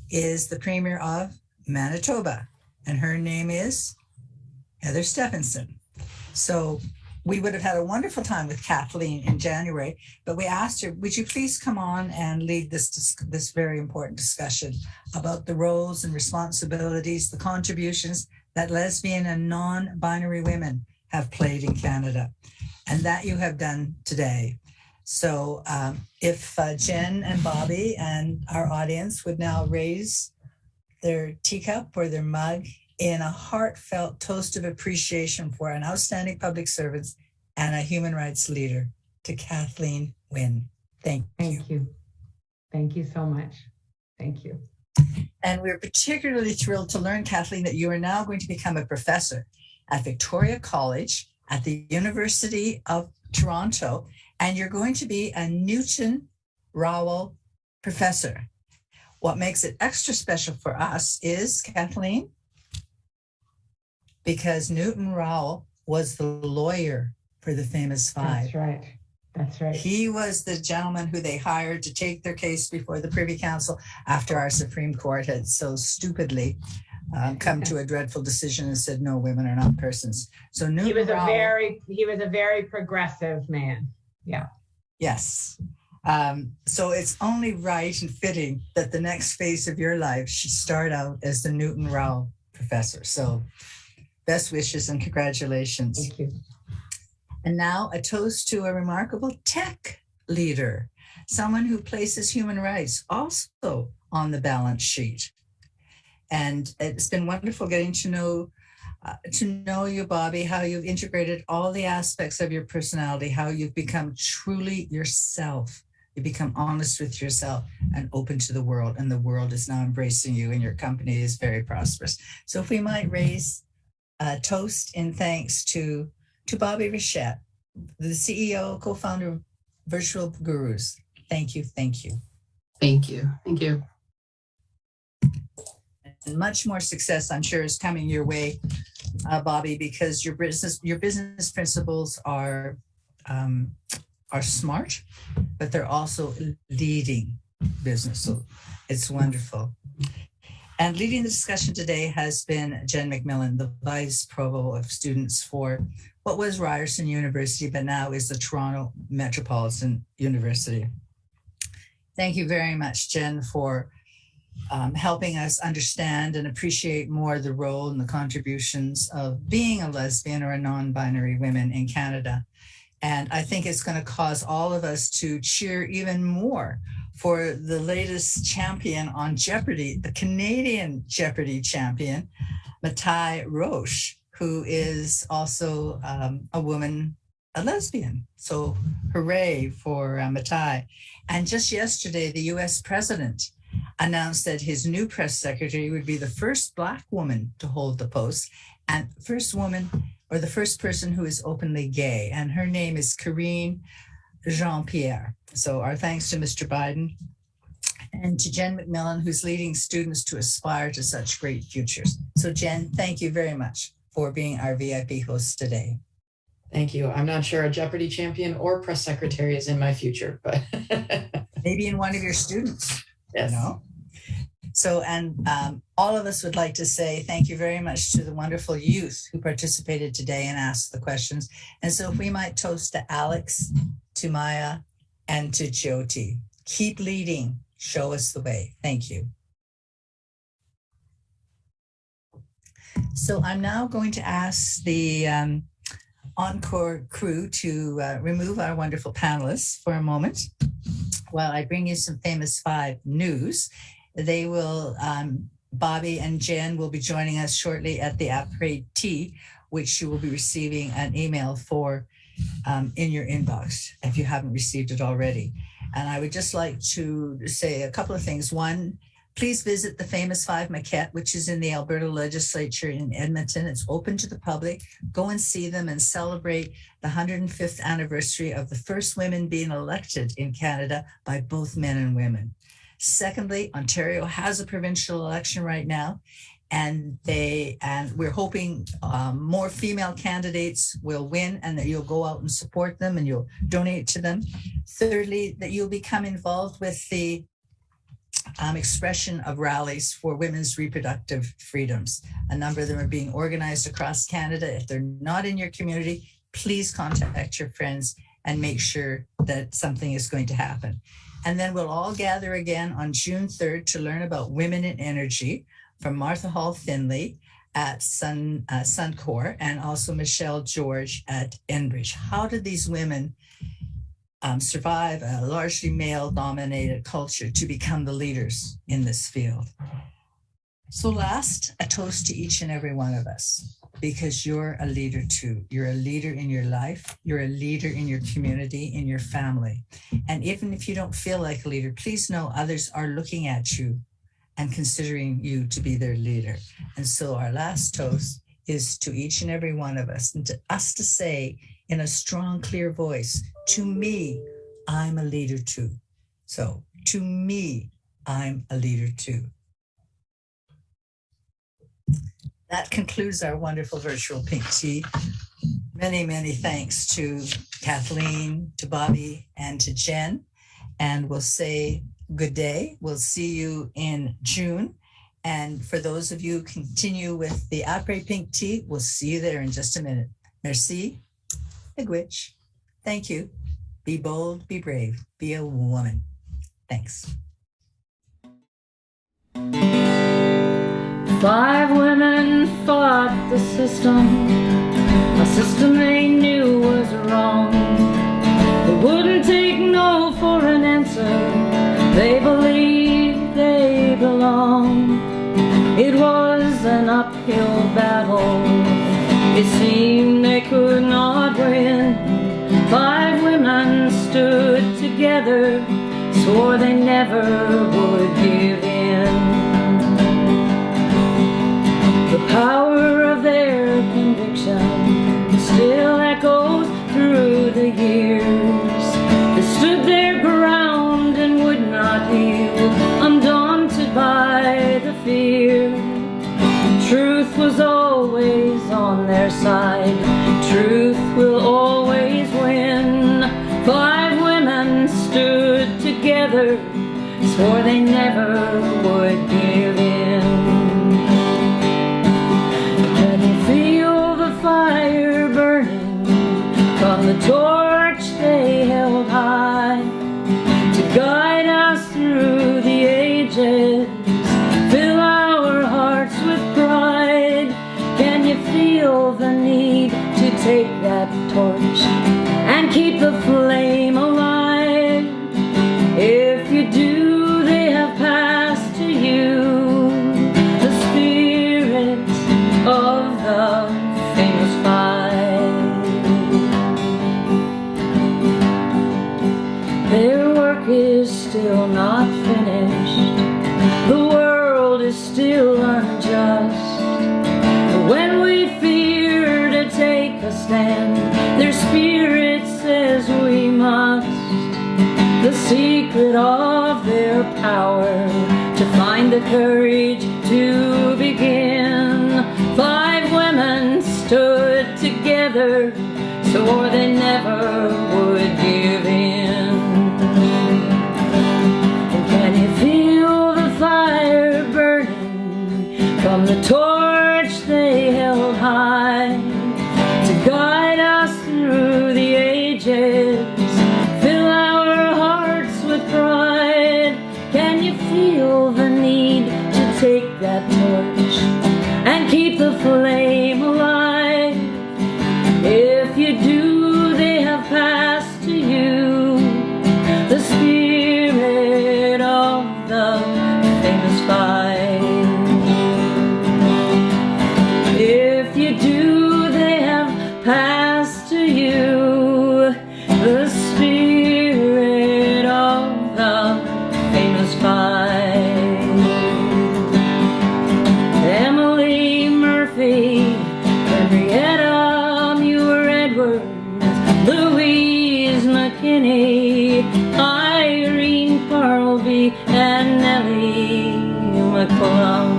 is the premier of Manitoba, and her name is Heather Stephenson. So we would have had a wonderful time with Kathleen in January, but we asked her, would you please come on and lead this very important discussion about the roles and responsibilities, the contributions that lesbian and non-binary women have played in Canada, and that you have done today. So if Jen and Bobbie and our audience would now raise their teacup or their mug in a heartfelt toast of appreciation for an outstanding public servant and a human rights leader, to Kathleen Wynne. Thank you. Thank you so much. Thank you. And we're particularly thrilled to learn, Kathleen, that you are now going to become a professor at Victoria College at the University of Toronto, and you're going to be a Newton Rowell professor. What makes it extra special for us is, Kathleen, because Newton Rowell was the lawyer for the Famous Five. That's right. That's right. He was the gentleman who they hired to take their case before the Privy Council after our Supreme Court had so stupidly come to a dreadful decision and said, no, women are not persons. So Newton he was Rowell, a very progressive man. Yeah. Yes. So it's only right and fitting that the next phase of your life should start out as the Newton Rowell professor. So best wishes and congratulations. Thank you. And now a toast to a remarkable tech leader, someone who places human rights also on the balance sheet. And it's been wonderful getting to know you, Bobbie, how you've integrated all the aspects of your personality, how you've become truly yourself. You become honest with yourself and open to the world, and the world is now embracing you, and your company is very prosperous. So if we might raise a toast in thanks to Bobbie Racette, the CEO, co-founder of Virtual Gurus. Thank you, thank you. Thank you, thank you. And much more success, I'm sure, is coming your way, Bobbie, because your business principles are smart, but they're also leading business. So it's wonderful. And leading the discussion today has been Jen McMillen, the Vice-Provost of Students for what was Ryerson University, but now is the Toronto Metropolitan University. Thank you very much, Jen, for helping us understand and appreciate more the role and the contributions of being a lesbian or a non-binary woman in Canada. And I think it's going to cause all of us to cheer even more for the latest champion on Jeopardy, the Canadian Jeopardy champion, Matai Roche, who is also a woman, a lesbian. So hooray for Matai. And just yesterday, the US president announced that his new press secretary would be the first Black woman to hold the post, and first woman or the first person who is openly gay. And her name is Karine Jean-Pierre. So our thanks to Mr. Biden and to Jen McMillen, who's leading students to aspire to such great futures. So Jen, thank you very much for being our VIP host today. Thank you. I'm not sure a Jeopardy champion or press secretary is in my future, but maybe in one of your students. Yes. You know? So, and all of us would like to say thank you very much to the wonderful youth who participated today and asked the questions. And so if we might toast to Alex, to Maya, and to Jyoti. Keep leading. Show us the way. Thank you. So I'm now going to ask the Encore crew to remove our wonderful panelists for a moment while I bring you some Famous Five news. They will, Bobbie and Jen will be joining us shortly at the après-tea, which you will be receiving an email for in your inbox if you haven't received it already. And I would just like to say a couple of things. One, please visit the Famous Five maquette, which is in the Alberta Legislature in Edmonton. It's open to the public. Go and see them and celebrate the 105th anniversary of the first women being elected in Canada by both men and women. Secondly, Ontario has a provincial election right now, and we're hoping more female candidates will win and that you'll go out and support them and you'll donate to them. Thirdly, that you'll become involved with the expression of rallies for women's reproductive freedoms. A number of them are being organized across Canada. If they're not in your community, please contact your friends and make sure that something is going to happen. And then we'll all gather again on June 3rd to learn about women in energy from Martha Hall Finley at Suncor and also Michelle George at Enbridge. How did these women survive a largely male-dominated culture to become the leaders in this field? So last, a toast to each and every one of us, because you're a leader too. You're a leader in your life. You're a leader in your community, in your family. And even if you don't feel like a leader, please know others are looking at you and considering you to be their leader. And so our last toast is to each and every one of us, and to us to say in a strong, clear voice, to me, I'm a leader too. So to me, I'm a leader too. That concludes our wonderful virtual pink tea. Many, many thanks to Kathleen, to Bobbie, and to Jen. And we'll say good day. We'll see you in June. And for those of you who continue with the après pink tea, we'll see you there in just a minute. Merci. Miigwech. Thank you. Be bold, be brave, be a woman. Thanks. 5 women fought the system, a system they knew was wrong. They wouldn't take no for an answer. They believed they belonged. It was an uphill battle. It seemed they could not win. 5 women stood together, swore they never would give in. The power of their conviction still echoes through the years. They stood their ground and would not yield, undaunted by the fear. Truth was always on their side. Truth will always win. 5 women stood together, swore they never would give in. Fire burning from the torch they held high to guide us through the ages, fill our hearts with pride. Can you feel the need to take that torch and keep the flame alive? If you do, they have passed to you not finished. The world is still unjust. When we fear to take a stand, their spirit says we must. The secret of their power, to find the courage to begin. 5 women stood together, swore they never would give in. And can you feel the fire burning from the torch they held high to guide us through the ages, fill our hearts with pride? Can you feel the need to take that torch and keep the flame alive? If you do, they have passed to you the spirit of the famous 5. If you do, they have passed to you the spirit of the famous 5. Emily Murphy, Henrietta Muir-Edwards, Louise McKinney, Irene Parlby, and Nellie McMillen.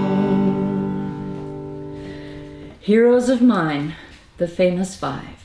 Heroes of mine, the famous 5.